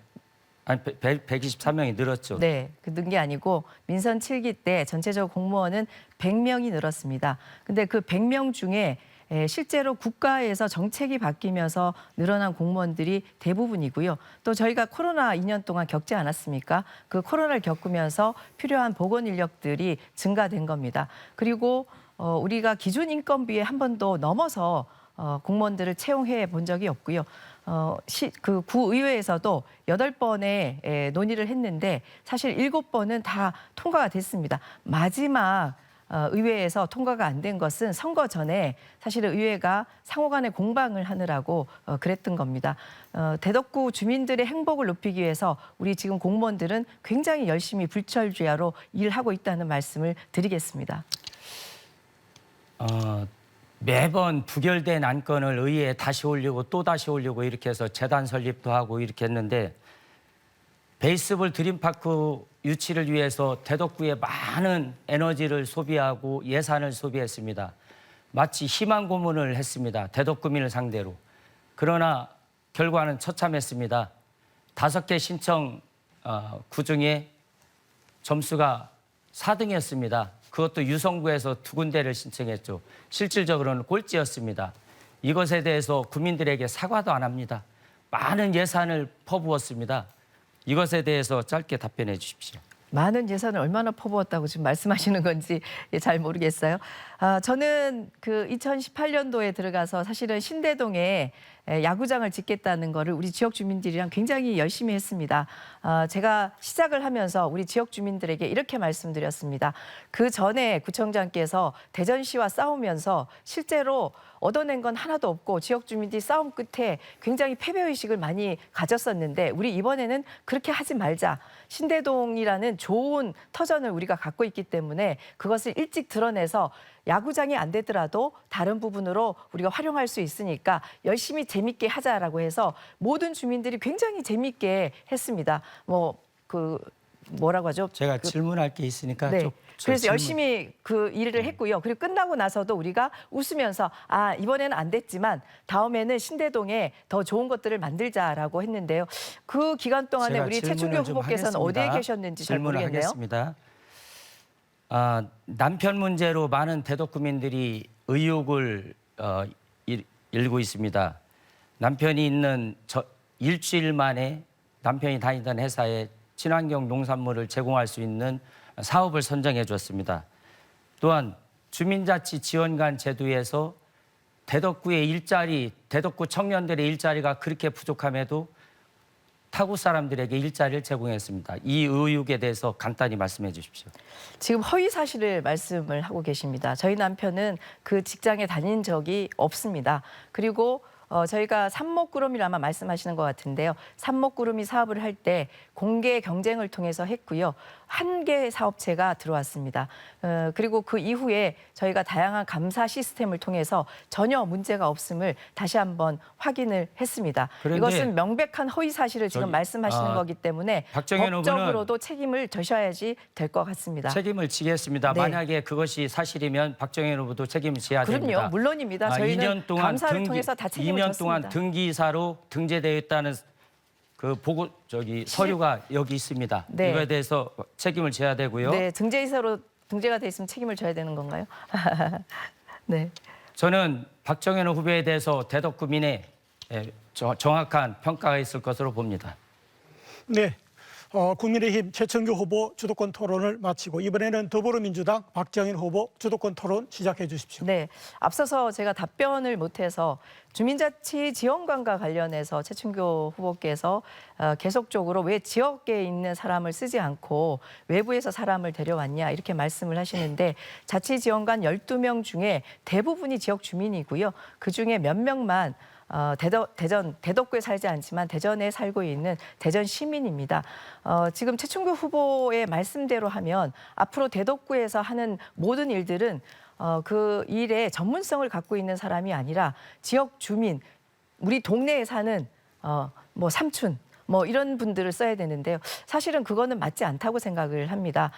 아니 123명이 늘었죠. 네, 는 게 아니고 민선 7기 때 전체적으로 공무원은 100명이 늘었습니다. 근데 그 100명 중에 실제로 국가에서 정책이 바뀌면서 늘어난 공무원들이 대부분이고요. 또 저희가 코로나 2년 동안 겪지 않았습니까? 그 코로나를 겪으면서 필요한 보건 인력들이 증가된 겁니다. 그리고 우리가 기준 인건비에 한 번도 넘어서 공무원들을 채용해 본 적이 없고요. 그 구의회에서도 8번의 논의를 했는데 사실 7번은 다 통과가 됐습니다. 마지막 의회에서 통과가 안 된 것은 선거 전에 사실은 의회가 상호 간의 공방을 하느라고 그랬던 겁니다. 대덕구 주민들의 행복을 높이기 위해서 우리 지금 공무원들은 굉장히 열심히 불철주야로 일하고 있다는 말씀을 드리겠습니다. 매번 부결된 안건을 의회에 다시 올리고 또 다시 올리고 이렇게 해서 재단 설립도 하고 이렇게 했는데 베이스볼 드림파크 유치를 위해서 대덕구에 많은 에너지를 소비하고 예산을 소비했습니다. 마치 희망 고문을 했습니다. 대덕구민을 상대로. 그러나 결과는 처참했습니다. 5개 신청 구 중에 점수가 4등이었습니다. 그것도 유성구에서 2군데를 신청했죠. 실질적으로는 꼴찌였습니다. 이것에 대해서 구민들에게 사과도 안 합니다. 많은 예산을 퍼부었습니다. 이것에 대해서 짧게 답변해 주십시오. 많은 예산을 얼마나 퍼부었다고 지금 말씀하시는 건지 잘 모르겠어요. 저는 그 2018년도에 들어가서 사실은 신대동에 야구장을 짓겠다는 거를 우리 지역 주민들이랑 굉장히 열심히 했습니다. 제가 시작을 하면서 우리 지역 주민들에게 이렇게 말씀드렸습니다. 그 전에 구청장께서 대전시와 싸우면서 실제로 얻어낸 건 하나도 없고 지역 주민들이 싸움 끝에 굉장히 패배의식을 많이 가졌었는데 우리 이번에는 그렇게 하지 말자. 신대동이라는 좋은 터전을 우리가 갖고 있기 때문에 그것을 일찍 드러내서 야구장이 안 되더라도 다른 부분으로 우리가 활용할 수 있으니까 열심히 재밌게 하자라고 해서 모든 주민들이 굉장히 재밌게 했습니다. 뭐라고 하죠? 제가 질문할 게 있으니까 네. 좀 그래서 질문- 열심히 그 일을 했고요. 그리고 끝나고 나서도 우리가 웃으면서 이번에는 안 됐지만 다음에는 신대동에 더 좋은 것들을 만들자라고 했는데요. 그 기간 동안에 제가 우리 질문을 최충규 좀 후보께서는 하겠습니다. 어디에 계셨는지 잘 질문을 모르겠네요. 하겠습니다. 남편 문제로 많은 대덕구민들이 의혹을 일고 있습니다. 남편이 있는 일주일 만에 남편이 다니던 회사에 친환경 농산물을 제공할 수 있는 사업을 선정해 줬습니다. 또한 주민자치 지원관 제도에서 대덕구의 일자리, 대덕구 청년들의 일자리가 그렇게 부족함에도 타구 사람들에게 일자리를 제공했습니다. 이 의혹에 대해서 간단히 말씀해 주십시오. 지금 허위 사실을 말씀을 하고 계십니다. 저희 남편은 그 직장에 다닌 적이 없습니다. 그리고 저희가 삼목구름이라 아마 말씀하시는 것 같은데요. 삼목구름이 사업을 할 때 공개 경쟁을 통해서 했고요. 한 개의 사업체가 들어왔습니다. 그리고 그 이후에 저희가 다양한 감사 시스템을 통해서 전혀 문제가 없음을 다시 한번 확인을 했습니다. 그런데 이것은 명백한 허위 사실을 지금 말씀하시는 거기 때문에 박정현 법적으로도 책임을 져셔야지 될 것 같습니다. 책임을 지겠습니다. 네. 만약에 그것이 사실이면 박정현 후보도 책임을 져야 됩니다. 그럼요, 물론입니다. 저희는 2년 동안 감사를 통해서 다 책임을 2년 졌습니다. 동안 등기사로 등재되어 있다는 그 보고 서류가 여기 있습니다. 네. 이거에 대해서 책임을 져야 되고요. 네, 등재이사로 등재가 돼 있으면 책임을 져야 되는 건가요? 네. 저는 박정현 후보에 대해서 대덕구민의 정확한 평가가 있을 것으로 봅니다. 네, 국민의힘 최충규 후보 주도권 토론을 마치고 이번에는 더불어민주당 박정현 후보 주도권 토론 시작해 주십시오. 네, 앞서서 제가 답변을 못해서 주민자치 지원관과 관련해서 최충규 후보께서 계속적으로 왜 지역에 있는 사람을 쓰지 않고 외부에서 사람을 데려왔냐 이렇게 말씀을 하시는데 자치지원관 12명 중에 대부분이 지역 주민이고요. 그중에 몇 명만 대덕구에 살지 않지만 대전에 살고 있는 대전 시민입니다. 지금 최충규 후보의 말씀대로 하면 앞으로 대덕구에서 하는 모든 일들은 그 일에 전문성을 갖고 있는 사람이 아니라 지역 주민, 우리 동네에 사는 뭐 삼촌, 뭐 이런 분들을 써야 되는데요. 사실은 그거는 맞지 않다고 생각을 합니다.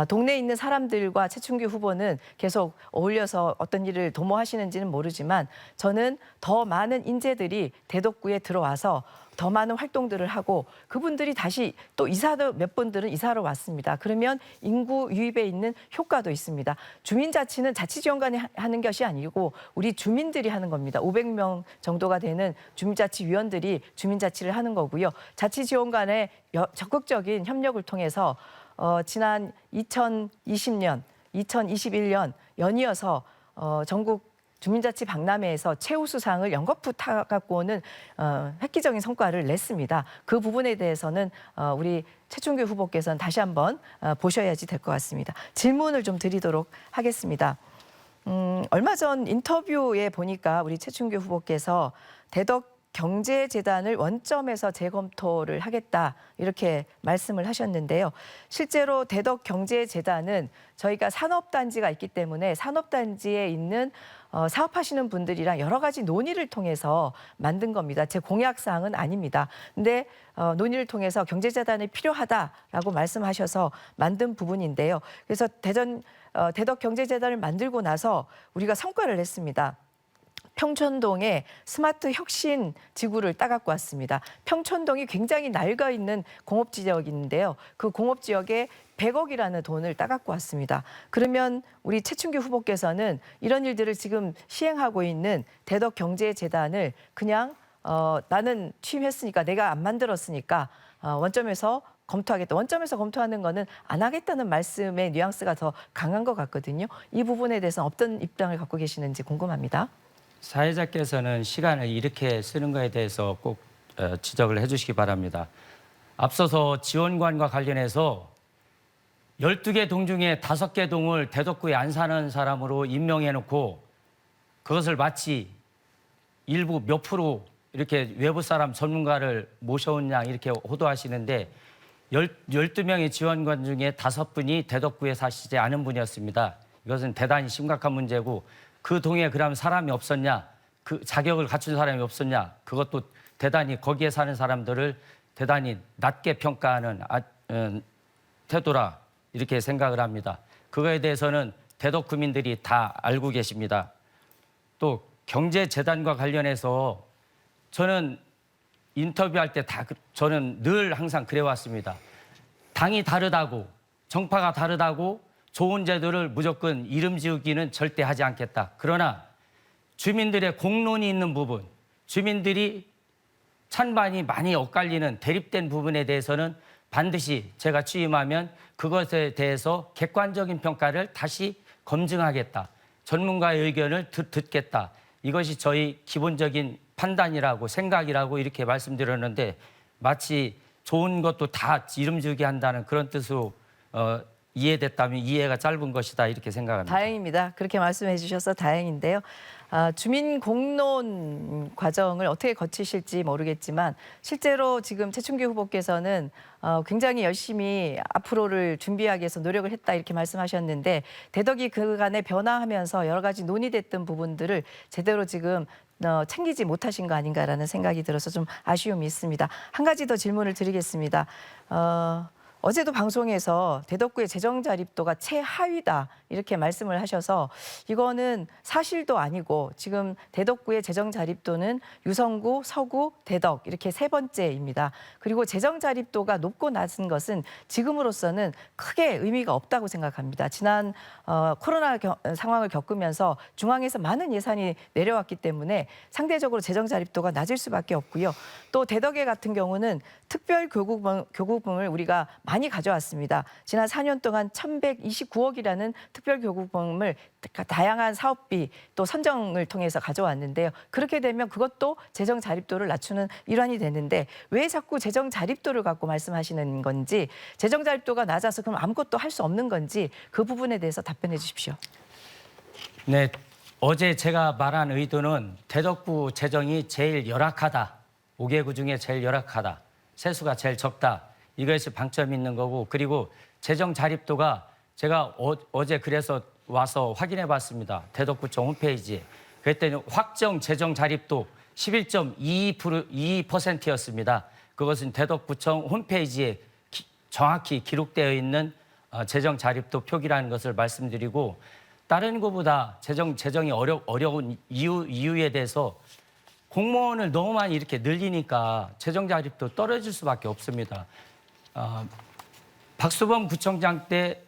동네에 있는 사람들과 최충규 후보는 계속 어울려서 어떤 일을 도모하시는지는 모르지만 저는 더 많은 인재들이 대덕구에 들어와서 더 많은 활동들을 하고 그분들이 다시 또 이사도 몇 분들은 이사로 왔습니다. 그러면 인구 유입에 있는 효과도 있습니다. 주민자치는 자치지원관이 하는 것이 아니고 우리 주민들이 하는 겁니다. 500명 정도가 되는 주민자치위원들이 주민자치를 하는 거고요. 자치지원관의 적극적인 협력을 통해서 지난 2020년, 2021년 연이어서 전국 주민자치 박람회에서 최우수상을 연거푸 타갖고 오는 획기적인 성과를 냈습니다. 그 부분에 대해서는 우리 최충규 후보께서는 다시 한번 보셔야지 될 것 같습니다. 질문을 좀 드리도록 하겠습니다. 얼마 전 인터뷰에 보니까 우리 최충규 후보께서 대덕경제재단을 원점에서 재검토를 하겠다 이렇게 말씀을 하셨는데요. 실제로 대덕경제재단은 저희가 산업단지가 있기 때문에 산업단지에 있는 사업하시는 분들이랑 여러 가지 논의를 통해서 만든 겁니다. 제 공약사항은 아닙니다. 근데 논의를 통해서 경제재단이 필요하다라고 말씀하셔서 만든 부분인데요. 그래서 대덕경제재단을 만들고 나서 우리가 성과를 냈습니다. 평촌동에 스마트 혁신 지구를 따갖고 왔습니다. 평촌동이 굉장히 낡아 있는 공업 지역인데요. 그 공업 지역에 100억이라는 돈을 따갖고 왔습니다. 그러면 우리 최충규 후보께서는 이런 일들을 지금 시행하고 있는 대덕경제재단을 그냥 나는 취임했으니까 내가 안 만들었으니까 원점에서 검토하겠다. 원점에서 검토하는 거는 안 하겠다는 말씀의 뉘앙스가 더 강한 것 같거든요. 이 부분에 대해서 어떤 입장을 갖고 계시는지 궁금합니다. 사회자께서는 시간을 이렇게 쓰는 것에 대해서 꼭 지적을 해주시기 바랍니다. 앞서서 지원관과 관련해서 12개 동 중에 5개 동을 대덕구에 안 사는 사람으로 임명해놓고 그것을 마치 일부 몇 프로 이렇게 외부 사람 전문가를 모셔온 양 이렇게 호도하시는데 12명의 지원관 중에 5분이 대덕구에 사시지 않은 분이었습니다. 이것은 대단히 심각한 문제고 그 동에 그럼 사람이 없었냐? 그 자격을 갖춘 사람이 없었냐? 그것도 대단히 거기에 사는 사람들을 대단히 낮게 평가하는 태도라 이렇게 생각을 합니다. 그거에 대해서는 대덕구민들이 다 알고 계십니다. 또 경제재단과 관련해서 저는 인터뷰할 때 저는 늘 항상 그래왔습니다. 당이 다르다고, 정파가 다르다고 좋은 제도를 무조건 이름 지우기는 절대 하지 않겠다. 그러나 주민들의 공론이 있는 부분, 주민들이 찬반이 많이 엇갈리는 대립된 부분에 대해서는 반드시 제가 취임하면 그것에 대해서 객관적인 평가를 다시 검증하겠다. 전문가의 의견을 듣겠다. 이것이 저희 기본적인 판단이라고 생각이라고 이렇게 말씀드렸는데 마치 좋은 것도 다 이름 지우게 한다는 그런 뜻으로 이해됐다면 이해가 짧은 것이다 이렇게 생각합니다. 다행입니다. 그렇게 말씀해 주셔서 다행인데요. 주민 공론 과정을 어떻게 거치실지 모르겠지만 실제로 지금 최춘기 후보께서는 굉장히 열심히 앞으로를 준비하기 위해서 노력을 했다 이렇게 말씀하셨는데 대덕이 그간에 변화하면서 여러 가지 논의됐던 부분들을 제대로 지금 챙기지 못하신 거 아닌가라는 생각이 들어서 좀 아쉬움이 있습니다. 한 가지 더 질문을 드리겠습니다. 어제도 방송에서 대덕구의 재정 자립도가 최하위다 이렇게 말씀을 하셔서 이거는 사실도 아니고 지금 대덕구의 재정 자립도는 유성구, 서구, 대덕 이렇게 세 번째입니다. 그리고 재정 자립도가 높고 낮은 것은 지금으로서는 크게 의미가 없다고 생각합니다. 지난 코로나 상황을 겪으면서 중앙에서 많은 예산이 내려왔기 때문에 상대적으로 재정 자립도가 낮을 수밖에 없고요. 또 대덕에 같은 경우는 특별 교구금을 우리가 많이 가져왔습니다. 지난 4년 동안 1,129억이라는 특별 교구금을 다양한 사업비 또 선정을 통해서 가져왔는데요. 그렇게 되면 그것도 재정 자립도를 낮추는 일환이 되는데 왜 자꾸 재정 자립도를 갖고 말씀하시는 건지 재정 자립도가 낮아서 그럼 아무것도 할 수 없는 건지 그 부분에 대해서 답변해 주십시오. 네, 어제 제가 말한 의도는 대덕구 재정이 제일 열악하다. 5개구 중에 제일 열악하다. 세수가 제일 적다. 이것이 방점이 있는 거고 그리고 재정 자립도가 제가 어제 그래서 와서 확인해 봤습니다. 대덕구청 홈페이지에. 그랬더니 확정 재정 자립도 11.22%였습니다. 그것은 대덕구청 홈페이지에 정확히 기록되어 있는 재정 자립도 표기라는 것을 말씀드리고 다른 것보다 재정이 어려운 이유에 대해서 공무원을 너무 많이 이렇게 늘리니까 재정 자립도 떨어질 수밖에 없습니다. 박수범 구청장 때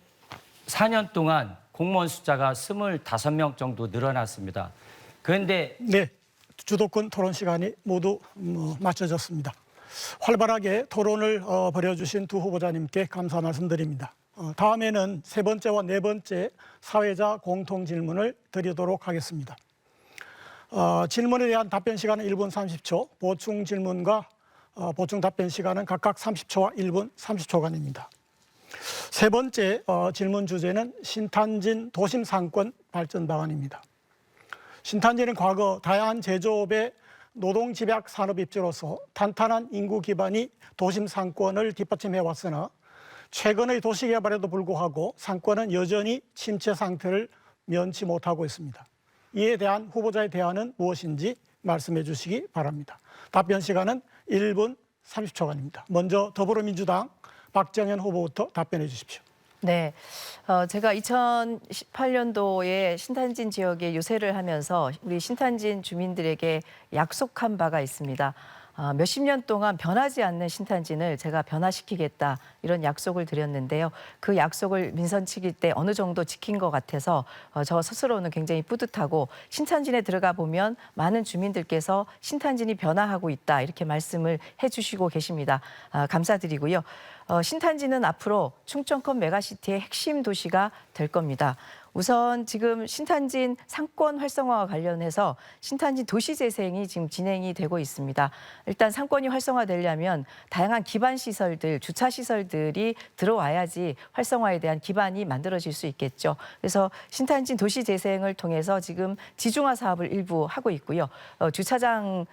4년 동안 공무원 숫자가 25명 정도 늘어났습니다. 그런데 네, 주도권 토론 시간이 모두 마쳐졌습니다. 활발하게 토론을 벌여주신 두 후보자님께 감사 말씀드립니다. 다음에는 세 번째와 네 번째 사회자 공통 질문을 드리도록 하겠습니다. 질문에 대한 답변 시간은 1분 30초, 보충 질문과 보충 답변 시간은 각각 30초와 1분 30초간입니다. 세 번째 질문 주제는 신탄진 도심 상권 발전 방안입니다. 신탄진은 과거 다양한 제조업의 노동 집약 산업 입지로서 탄탄한 인구 기반이 도심 상권을 뒷받침해 왔으나 최근의 도시 개발에도 불구하고 상권은 여전히 침체 상태를 면치 못하고 있습니다. 이에 대한 후보자의 대안은 무엇인지 말씀해 주시기 바랍니다. 답변 시간은 1분 30초간입니다. 먼저 더불어민주당 박정현 후보부터 답변해 주십시오. 네, 제가 2018년도에 신탄진 지역에 유세를 하면서 우리 신탄진 주민들에게 약속한 바가 있습니다. 몇십 년 동안 변하지 않는 신탄진을 제가 변화시키겠다 이런 약속을 드렸는데요. 그 약속을 민선 측일 때 어느 정도 지킨 것 같아서 저 스스로는 굉장히 뿌듯하고 신탄진에 들어가 보면 많은 주민들께서 신탄진이 변화하고 있다 이렇게 말씀을 해주시고 계십니다. 감사드리고요. 신탄진은 앞으로 충청권 메가시티의 핵심 도시가 될 겁니다. 우선 지금 신탄진 상권 활성화와 관련해서 신탄진 도시재생이 지금 진행이 되고 있습니다. 일단 상권이 활성화되려면 다양한 기반 시설들, 주차 시설들이 들어와야지 활성화에 대한 기반이 만들어질 수 있겠죠. 그래서 신탄진 도시재생을 통해서 지금 지중화 사업을 일부 하고 있고요. 주차장을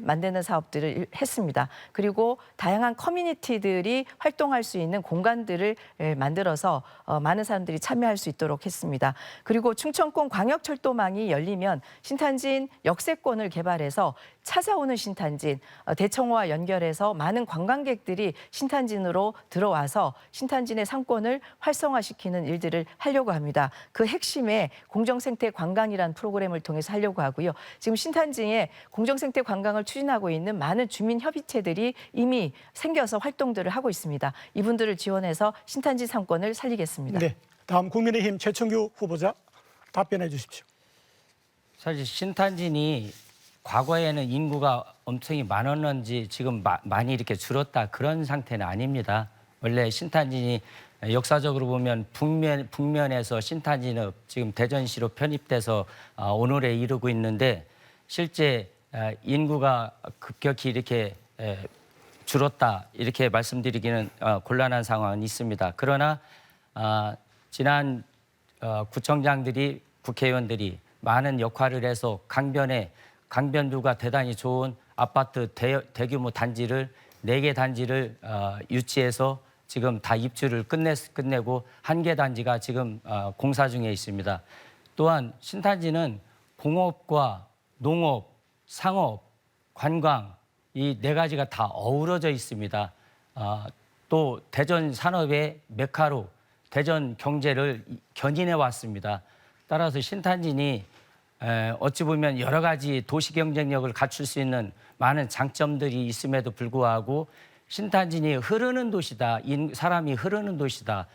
만드는 사업들을 했습니다. 그리고 다양한 커뮤니티들이 활동할 수 있는 공간들을 만들어서 많은 사람들이 참여할 수 있도록 했습니다. 있습니다. 그리고 충청권 광역철도망이 열리면 신탄진 역세권을 개발해서 찾아오는 신탄진, 대청호와 연결해서 많은 관광객들이 신탄진으로 들어와서 신탄진의 상권을 활성화시키는 일들을 하려고 합니다. 그 핵심에 공정생태 관광이라는 프로그램을 통해서 하려고 하고요. 지금 신탄진에 공정생태 관광을 추진하고 있는 많은 주민협의체들이 이미 생겨서 활동들을 하고 있습니다. 이분들을 지원해서 신탄진 상권을 살리겠습니다. 네, 다음 국민의힘 최충규 후보자 답변해 주십시오. 사실 신탄진이 과거에는 인구가 엄청 많았는지 지금 많이 이렇게 줄었다 그런 상태는 아닙니다. 원래 신탄진이 역사적으로 보면 북면에서 신탄진읍 지금 대전시로 편입돼서 오늘에 이르고 있는데 실제 인구가 급격히 이렇게 줄었다 이렇게 말씀드리기는 곤란한 상황은 있습니다. 그러나 지난 구청장들이 국회의원들이 많은 역할을 해서 강변도가 대단히 좋은 아파트 대규모 단지를 4개 단지를 유치해서 지금 다 입주를 끝내고 1개 단지가 지금 공사 중에 있습니다. 또한 신탄지는 공업과 농업, 상업, 관광 이 4가지가 다 어우러져 있습니다. 또 대전 산업의 메카로 대전 경제를 견인해 왔습니다. 따라서 신탄진이 어찌 보면 여러 가지 도시 경쟁력을 갖출 수 있는 많은 장점들이 있음에도 불구하고 신탄진이 흐르는 도시다. 사람이 흐르는 도시다.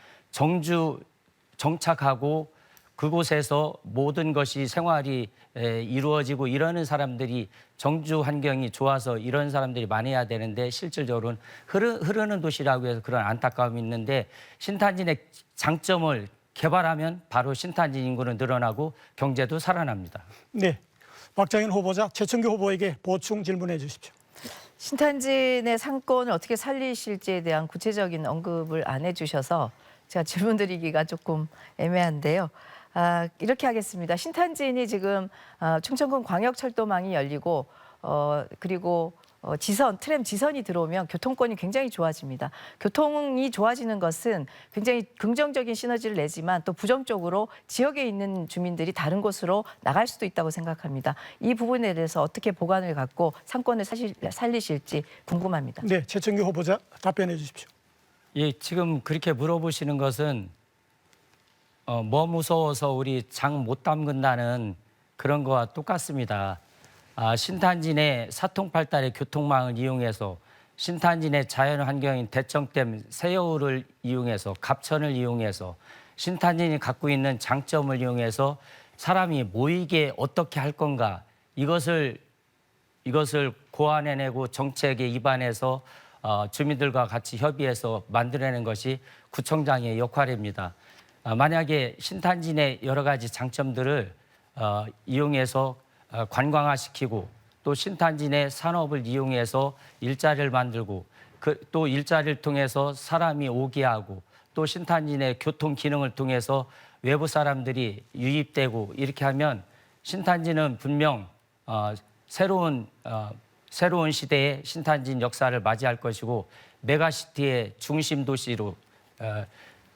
정착하고 그곳에서 모든 것이 생활이 이루어지고 이러는 사람들이 정주 환경이 좋아서 이런 사람들이 많아야 되는데 실질적으로는 흐르는 도시라고 해서 그런 안타까움이 있는데 신탄진의 장점을 개발하면 바로 신탄진 인구는 늘어나고 경제도 살아납니다. 네, 박정현 후보자 최충규 후보에게 보충 질문해 주십시오. 신탄진의 상권을 어떻게 살리실지에 대한 구체적인 언급을 안 해주셔서 제가 질문 드리기가 조금 애매한데요. 이렇게 하겠습니다. 신탄진이 지금 충청권 광역철도망이 열리고 그리고 트램 지선이 들어오면 교통권이 굉장히 좋아집니다. 교통이 좋아지는 것은 굉장히 긍정적인 시너지를 내지만 또 부정적으로 지역에 있는 주민들이 다른 곳으로 나갈 수도 있다고 생각합니다. 이 부분에 대해서 어떻게 보관을 갖고 상권을 살리실지 궁금합니다. 네, 최충규 후보자 답변해 주십시오. 예, 지금 그렇게 물어보시는 것은 뭐 무서워서 우리 장 못 담근다는 그런 거와 똑같습니다. 신탄진의 사통팔달의 교통망을 이용해서 신탄진의 자연환경인 대청댐 새여울을 이용해서 갑천을 이용해서 신탄진이 갖고 있는 장점을 이용해서 사람이 모이게 어떻게 할 건가 이것을 고안해내고 정책에 입안해서 주민들과 같이 협의해서 만들어내는 것이 구청장의 역할입니다. 만약에 신탄진의 여러 가지 장점들을 이용해서 관광화시키고 또 신탄진의 산업을 이용해서 일자리를 만들고 또 일자리를 통해서 사람이 오게 하고 또 신탄진의 교통 기능을 통해서 외부 사람들이 유입되고 이렇게 하면 신탄진은 분명 새로운 시대의 신탄진 역사를 맞이할 것이고 메가시티의 중심 도시로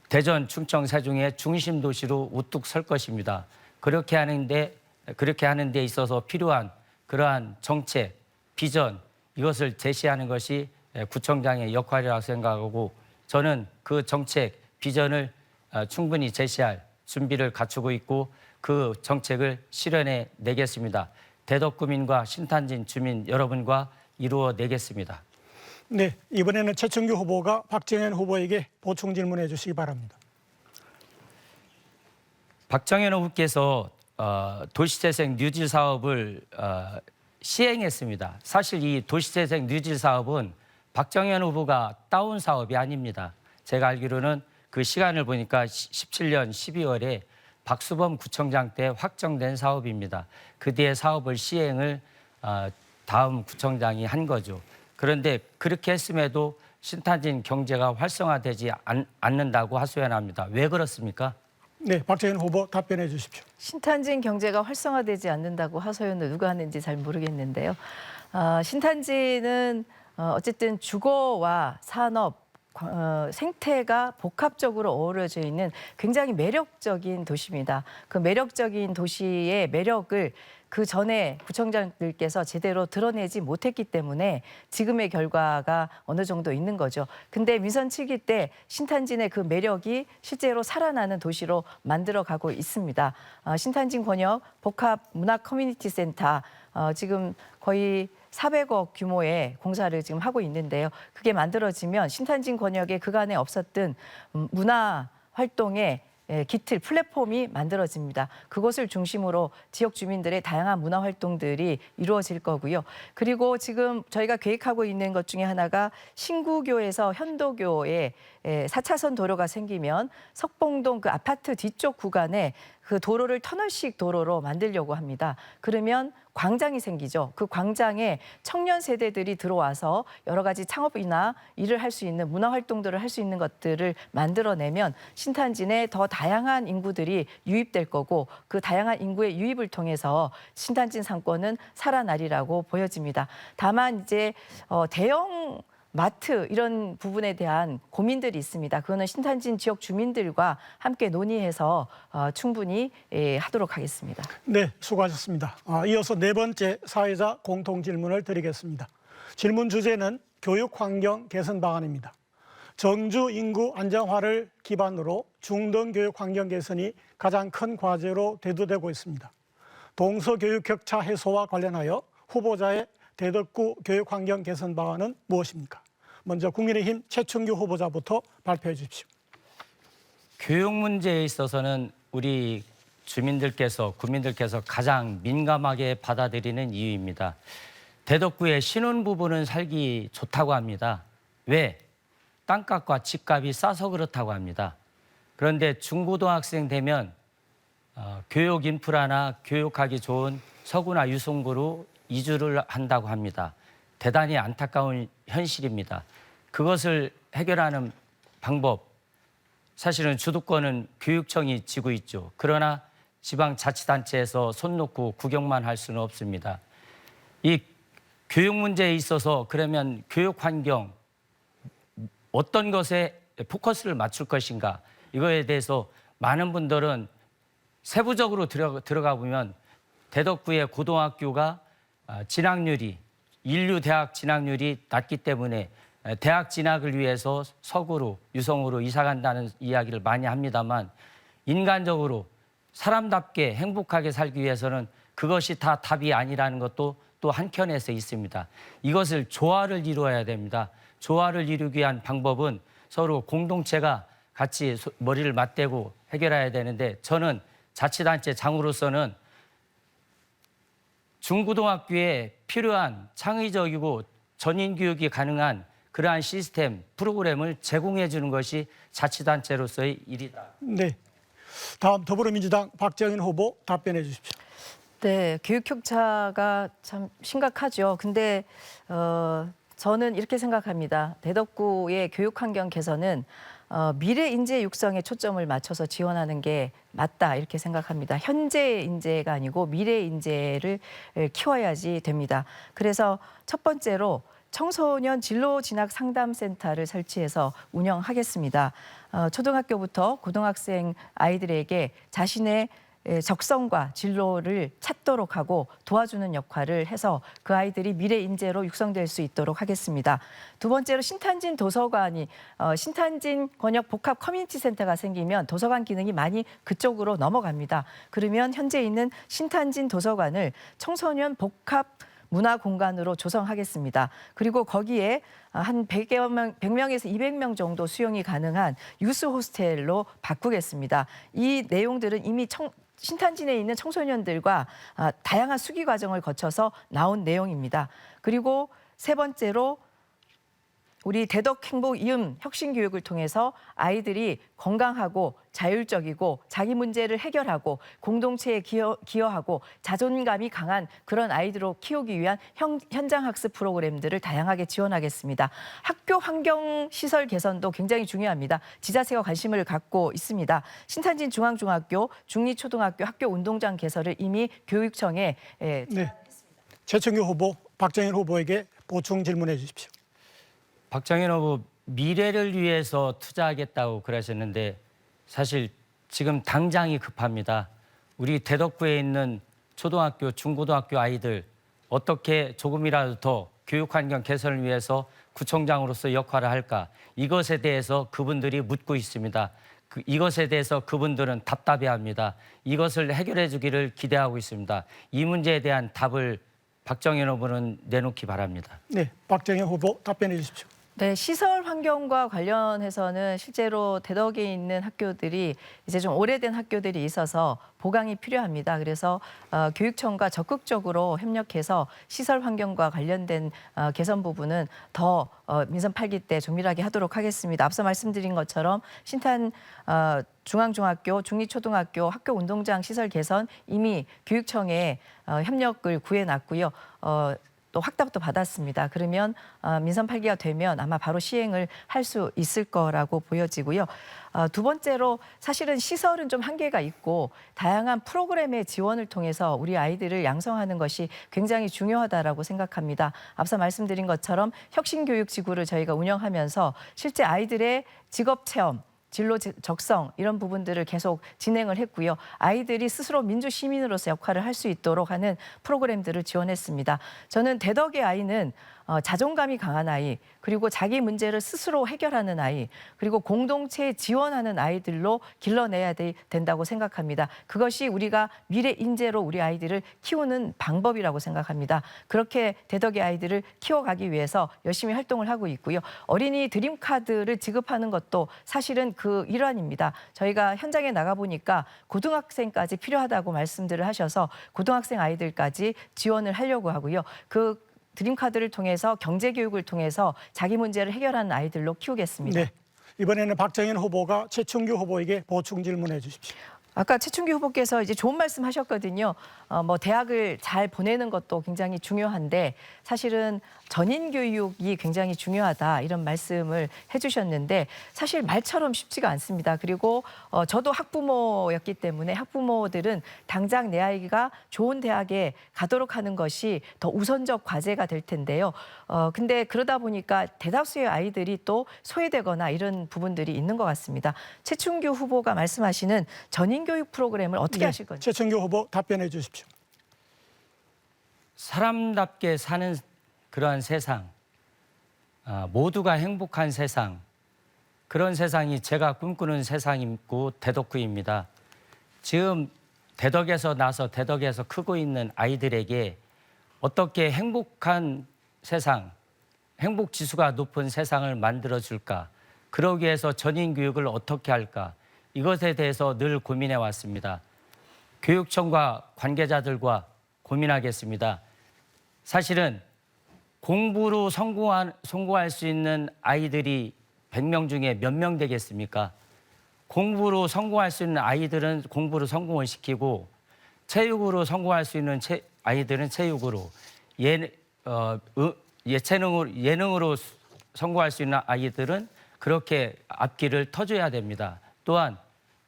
대전, 충청, 세종의 중심 도시로 우뚝 설 것입니다. 그렇게 하는 데 있어서 필요한 그러한 정책, 비전 이것을 제시하는 것이 구청장의 역할이라고 생각하고 저는 그 정책, 비전을 충분히 제시할 준비를 갖추고 있고 그 정책을 실현해 내겠습니다. 대덕구민과 신탄진 주민 여러분과 이루어 내겠습니다. 네, 이번에는 최충규 후보가 박정현 후보에게 보충 질문해 주시기 바랍니다. 박정현 후보께서 도시재생 뉴딜 사업을 시행했습니다. 사실 이 도시재생 뉴딜 사업은 박정현 후보가 따온 사업이 아닙니다. 제가 알기로는 그 시간을 보니까 17년 12월에 박수범 구청장 때 확정된 사업입니다. 그 뒤에 사업을 시행을 다음 구청장이 한 거죠. 그런데 그렇게 했음에도 신탄진 경제가 활성화되지 않는다고 하소연합니다. 왜 그렇습니까? 네, 박정현 후보 답변해 주십시오. 신탄진 경제가 활성화되지 않는다고 하소연을 누가 하는지 잘 모르겠는데요. 신탄진은 어쨌든 주거와 산업 생태가 복합적으로 어우러져 있는 굉장히 매력적인 도시입니다. 그 매력적인 도시의 매력을 그 전에 구청장들께서 제대로 드러내지 못했기 때문에 지금의 결과가 어느 정도 있는 거죠. 근데 민선 7기 때 신탄진의 그 매력이 실제로 살아나는 도시로 만들어가고 있습니다. 신탄진 권역 복합 문화 커뮤니티 센터 지금 거의 400억 규모의 공사를 지금 하고 있는데요. 그게 만들어지면 신탄진 권역에 그간에 없었던 문화 활동의 기틀, 플랫폼이 만들어집니다. 그것을 중심으로 지역 주민들의 다양한 문화 활동들이 이루어질 거고요. 그리고 지금 저희가 계획하고 있는 것 중에 하나가 신구교에서 현도교에 4차선 도로가 생기면 석봉동 그 아파트 뒤쪽 구간에 그 도로를 터널식 도로로 만들려고 합니다. 그러면 광장이 생기죠. 그 광장에 청년 세대들이 들어와서 여러 가지 창업이나 일을 할 수 있는 문화 활동들을 할 수 있는 것들을 만들어내면 신탄진에 더 다양한 인구들이 유입될 거고 그 다양한 인구의 유입을 통해서 신탄진 상권은 살아나리라고 보여집니다. 다만 이제 대형 마트 이런 부분에 대한 고민들이 있습니다. 그거는 신탄진 지역 주민들과 함께 논의해서 충분히 하도록 하겠습니다. 네, 수고하셨습니다. 이어서 네 번째 사회자 공통 질문을 드리겠습니다. 질문 주제는 교육 환경 개선 방안입니다. 정주 인구 안정화를 기반으로 중등 교육 환경 개선이 가장 큰 과제로 대두되고 있습니다. 동서교육 격차 해소와 관련하여 후보자의 대덕구 교육 환경 개선 방안은 무엇입니까? 먼저 국민의힘 최충규 후보자부터 발표해 주십시오. 교육 문제에 있어서는 우리 국민들께서 가장 민감하게 받아들이는 이유입니다. 대덕구의 신혼부부는 살기 좋다고 합니다. 왜? 땅값과 집값이 싸서 그렇다고 합니다. 그런데 중고등학생 되면 교육 인프라나 교육하기 좋은 서구나 유성구로 이주를 한다고 합니다. 대단히 안타까운 현실입니다. 그것을 해결하는 방법, 사실은 주도권은 교육청이 쥐고 있죠. 그러나 지방자치단체에서 손 놓고 구경만 할 수는 없습니다. 이 교육 문제에 있어서 그러면 교육 환경, 어떤 것에 포커스를 맞출 것인가, 이거에 대해서 많은 분들은 세부적으로 들어가 보면 대덕구의 고등학교가 인류 대학 진학률이 낮기 때문에 대학 진학을 위해서 서구로, 유성으로 이사 간다는 이야기를 많이 합니다만, 인간적으로 사람답게 행복하게 살기 위해서는 그것이 다 답이 아니라는 것도 또 한켠에서 있습니다. 이것을 조화를 이루어야 됩니다. 조화를 이루기 위한 방법은 서로 공동체가 같이 머리를 맞대고 해결해야 되는데, 저는 자치단체 장으로서는 중고등학교에 필요한 창의적이고 전인 교육이 가능한 그러한 시스템, 프로그램을 제공해 주는 것이 자치단체로서의 일이다. 네, 다음 더불어민주당 박정인 후보 답변해 주십시오. 네, 교육 격차가 참 심각하죠. 근데 저는 이렇게 생각합니다. 대덕구의 교육 환경 개선은 미래 인재 육성에 초점을 맞춰서 지원하는 게 맞다 이렇게 생각합니다. 현재 인재가 아니고 미래 인재를 키워야지 됩니다. 그래서 첫 번째로 청소년 진로 진학 상담센터를 설치해서 운영하겠습니다. 초등학교부터 고등학생 아이들에게 자신의 적성과 진로를 찾도록 하고 도와주는 역할을 해서 그 아이들이 미래 인재로 육성될 수 있도록 하겠습니다. 두 번째로 신탄진 도서관이 신탄진 권역 복합 커뮤니티 센터가 생기면 도서관 기능이 많이 그쪽으로 넘어갑니다. 그러면 현재 있는 신탄진 도서관을 청소년 복합 문화 공간으로 조성하겠습니다. 그리고 거기에 한 100명에서 200명 정도 수용이 가능한 유스 호스텔로 바꾸겠습니다. 이 내용들은 이미 신탄진에 있는 청소년들과 다양한 수기 과정을 거쳐서 나온 내용입니다. 그리고 세 번째로 우리 대덕행복이음 혁신교육을 통해서 아이들이 건강하고 자율적이고 자기 문제를 해결하고 공동체에 기여하고 자존감이 강한 그런 아이들로 키우기 위한 현장학습 프로그램들을 다양하게 지원하겠습니다. 학교 환경 시설 개선도 굉장히 중요합니다. 지자체가 관심을 갖고 있습니다. 신탄진 중앙중학교, 중리초등학교 학교 운동장 개설을 이미 교육청에 네, 최충규 후보, 박정인 후보에게 보충 질문해 주십시오. 박정인 후보 미래를 위해서 투자하겠다고 그러셨는데 사실 지금 당장이 급합니다. 우리 대덕구에 있는 초등학교, 중고등학교 아이들 어떻게 조금이라도 더 교육 환경 개선을 위해서 구청장으로서 역할을 할까? 이것에 대해서 그분들이 묻고 있습니다. 이것에 대해서 그분들은 답답해합니다. 이것을 해결해 주기를 기대하고 있습니다. 이 문제에 대한 답을 박정현 후보는 내놓기 바랍니다. 네, 박정현 후보 답변해 주십시오. 네, 시설 환경과 관련해서는 실제로 대덕에 있는 학교들이 이제 좀 오래된 학교들이 있어서 보강이 필요합니다. 그래서 교육청과 적극적으로 협력해서 시설 환경과 관련된 개선 부분은 더 민선 8기 때 조밀하게 하도록 하겠습니다. 앞서 말씀드린 것처럼 신탄 중앙중학교, 중리초등학교 학교 운동장 시설 개선 이미 교육청에 협력을 구해놨고요. 또 확답도 받았습니다. 그러면 민선 8기가 되면 아마 바로 시행을 할 수 있을 거라고 보여지고요. 두 번째로 사실은 시설은 좀 한계가 있고 다양한 프로그램의 지원을 통해서 우리 아이들을 양성하는 것이 굉장히 중요하다라고 생각합니다. 앞서 말씀드린 것처럼 혁신교육지구를 저희가 운영하면서 실제 아이들의 직업체험, 진로 적성 이런 부분들을 계속 진행을 했고요. 아이들이 스스로 민주시민으로서 역할을 할 수 있도록 하는 프로그램들을 지원했습니다. 저는 대덕의 아이는 자존감이 강한 아이, 그리고 자기 문제를 스스로 해결하는 아이, 그리고 공동체에 지원하는 아이들로 길러내야 된다고 생각합니다. 그것이 우리가 미래 인재로 우리 아이들을 키우는 방법이라고 생각합니다. 그렇게 대덕의 아이들을 키워가기 위해서 열심히 활동을 하고 있고요. 어린이 드림카드를 지급하는 것도 사실은 그 일환입니다. 저희가 현장에 나가보니까 고등학생까지 필요하다고 말씀들을 하셔서 고등학생 아이들까지 지원을 하려고 하고요. 그 드림카드를 통해서 경제교육을 통해서 자기 문제를 해결하는 아이들로 키우겠습니다. 네, 이번에는 박정현 후보가 최충규 후보에게 보충 질문해 주십시오. 아까 최충기 후보께서 이제 좋은 말씀하셨거든요. 뭐 대학을 잘 보내는 것도 굉장히 중요한데 사실은 전인 교육이 굉장히 중요하다 이런 말씀을 해주셨는데 사실 말처럼 쉽지가 않습니다. 그리고 저도 학부모였기 때문에 학부모들은 당장 내 아이가 좋은 대학에 가도록 하는 것이 더 우선적 과제가 될 텐데요. 근데 그러다 보니까 대다수의 아이들이 또 소외되거나 이런 부분들이 있는 것 같습니다. 최충규 후보가 말씀하시는 전인 교육 프로그램을 어떻게 하실 건지. 최충규 후보 답변해 주십시오. 사람답게 사는 그러한 세상, 모두가 행복한 세상, 그런 세상이 제가 꿈꾸는 세상이고 대덕구입니다. 지금 대덕에서 나서 대덕에서 크고 있는 아이들에게 어떻게 행복한 세상, 행복 지수가 높은 세상을 만들어줄까? 그러기 위해서 전인 교육을 어떻게 할까? 이것에 대해서 늘 고민해 왔습니다. 교육청과 관계자들과 고민하겠습니다. 사실은 공부로 성공할 수 있는 아이들이 100명 중에 몇 명 되겠습니까? 공부로 성공할 수 있는 아이들은 공부로 성공을 시키고 체육으로 성공할 수 있는 아이들은 체육으로 예능으로 성공할 수 있는 아이들은 그렇게 앞길을 터줘야 됩니다. 또한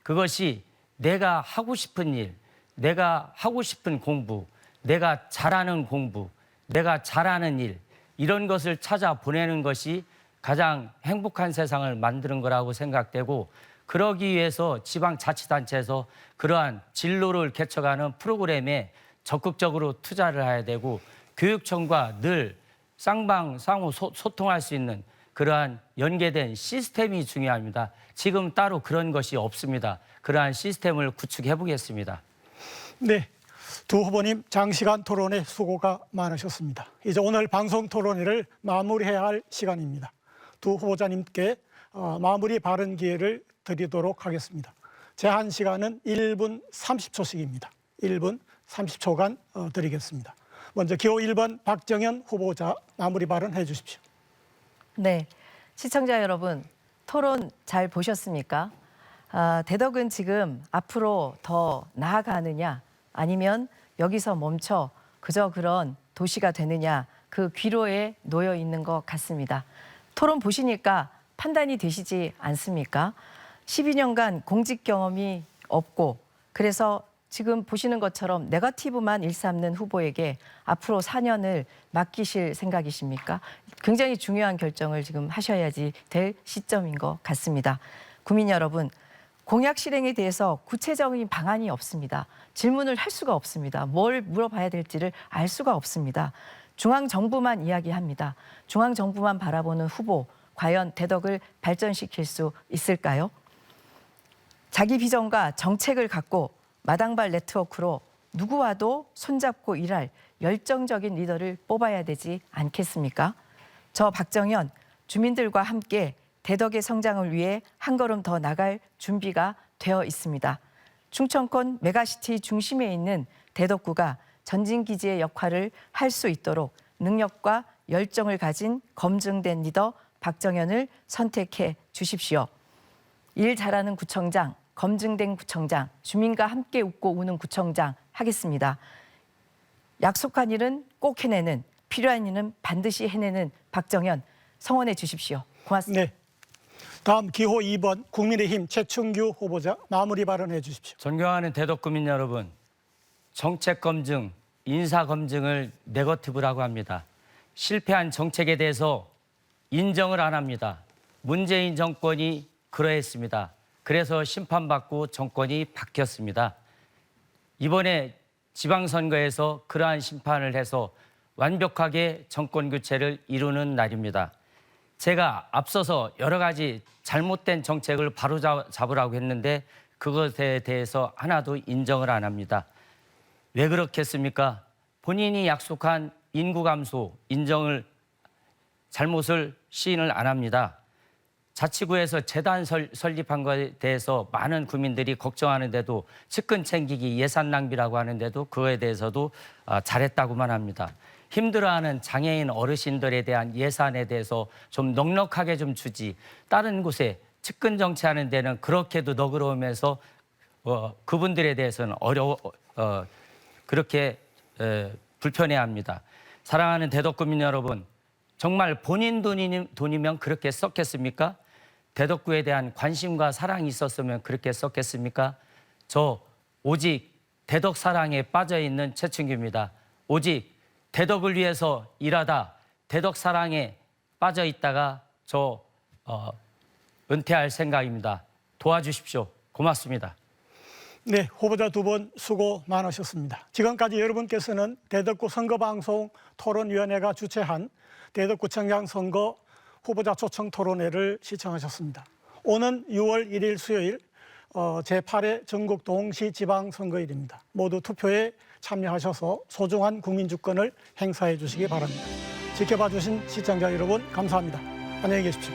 그것이 내가 하고 싶은 일, 내가 하고 싶은 공부, 내가 잘하는 공부, 내가 잘하는 일 이런 것을 찾아 보내는 것이 가장 행복한 세상을 만드는 거라고 생각되고 그러기 위해서 지방자치단체에서 그러한 진로를 개척하는 프로그램에 적극적으로 투자를 해야 되고 교육청과 늘 쌍방상호 소통할 수 있는 그러한 연계된 시스템이 중요합니다. 지금 따로 그런 것이 없습니다. 그러한 시스템을 구축해 보겠습니다. 네, 두 후보님 장시간 토론에 수고가 많으셨습니다. 이제 오늘 방송 토론회를 마무리해야 할 시간입니다. 두 후보자님께 마무리 발언 기회를 드리도록 하겠습니다. 제한 시간은 1분 30초씩입니다. 1분 30초간 드리겠습니다. 먼저 기호 1번 박정현 후보자 마무리 발언해 주십시오. 네, 시청자 여러분 토론 잘 보셨습니까? 대덕은 지금 앞으로 더 나아가느냐 아니면 여기서 멈춰 그저 그런 도시가 되느냐 그 귀로에 놓여 있는 것 같습니다. 토론 보시니까 판단이 되시지 않습니까? 12년간 공직 경험이 없고 그래서 지금 보시는 것처럼 네거티브만 일삼는 후보에게 앞으로 4년을 맡기실 생각이십니까? 굉장히 중요한 결정을 지금 하셔야지 될 시점인 것 같습니다. 국민 여러분, 공약 실행에 대해서 구체적인 방안이 없습니다. 질문을 할 수가 없습니다. 뭘 물어봐야 될지를 알 수가 없습니다. 중앙정부만 이야기합니다. 중앙정부만 바라보는 후보, 과연 대덕을 발전시킬 수 있을까요? 자기 비전과 정책을 갖고 마당발 네트워크로 누구와도 손잡고 일할 열정적인 리더를 뽑아야 되지 않겠습니까? 저 박정현, 주민들과 함께 대덕의 성장을 위해 한 걸음 더 나갈 준비가 되어 있습니다. 충청권 메가시티 중심에 있는 대덕구가 전진기지의 역할을 할 수 있도록 능력과 열정을 가진 검증된 리더 박정현을 선택해 주십시오. 일 잘하는 구청장, 검증된 구청장, 주민과 함께 웃고 우는 구청장 하겠습니다. 약속한 일은 꼭 해내는, 필요한 일은 반드시 해내는 박정현 성원해 주십시오. 고맙습니다. 네. 다음 기호 2번 국민의힘 최충규 후보자 마무리 발언해 주십시오. 존경하는 대덕구민 여러분, 정책 검증, 인사 검증을 네거티브라고 합니다. 실패한 정책에 대해서 인정을 안 합니다. 문재인 정권이 그러했습니다. 그래서 심판받고 정권이 바뀌었습니다. 이번에 지방선거에서 그러한 심판을 해서 완벽하게 정권 교체를 이루는 날입니다. 제가 앞서서 여러 가지 잘못된 정책을 바로잡으라고 했는데 그것에 대해서 하나도 인정을 안 합니다. 왜 그렇겠습니까? 본인이 약속한 인구 감소, 잘못을 시인을 안 합니다. 자치구에서 재단 설립한 것에 대해서 많은 국민들이 걱정하는데도 측근 챙기기 예산 낭비라고 하는데도 그거에 대해서도 잘했다고만 합니다. 힘들어하는 장애인 어르신들에 대한 예산에 대해서 좀 넉넉하게 좀 주지, 다른 곳에 측근 정치하는 데는 그렇게도 너그러우면서 그분들에 대해서는 그렇게 불편해합니다. 사랑하는 대덕구민 여러분, 정말 본인 돈이면 그렇게 썼겠습니까? 대덕구에 대한 관심과 사랑이 있었으면 그렇게 썼겠습니까? 저 오직 대덕 사랑에 빠져있는 최충규입니다. 오직 대덕을 위해서 일하다 대덕 사랑에 빠져있다가 저 은퇴할 생각입니다. 도와주십시오. 고맙습니다. 네, 후보자 두 분 수고 많으셨습니다. 지금까지 여러분께서는 대덕구 선거방송 토론위원회가 주최한 대덕구청장 선거 후보자 초청 토론회를 시청하셨습니다. 오는 6월 1일 수요일 제8회 전국 동시 지방선거일입니다. 모두 투표에 참여하셔서 소중한 국민주권을 행사해 주시기 바랍니다. 지켜봐 주신 시청자 여러분 감사합니다. 안녕히 계십시오.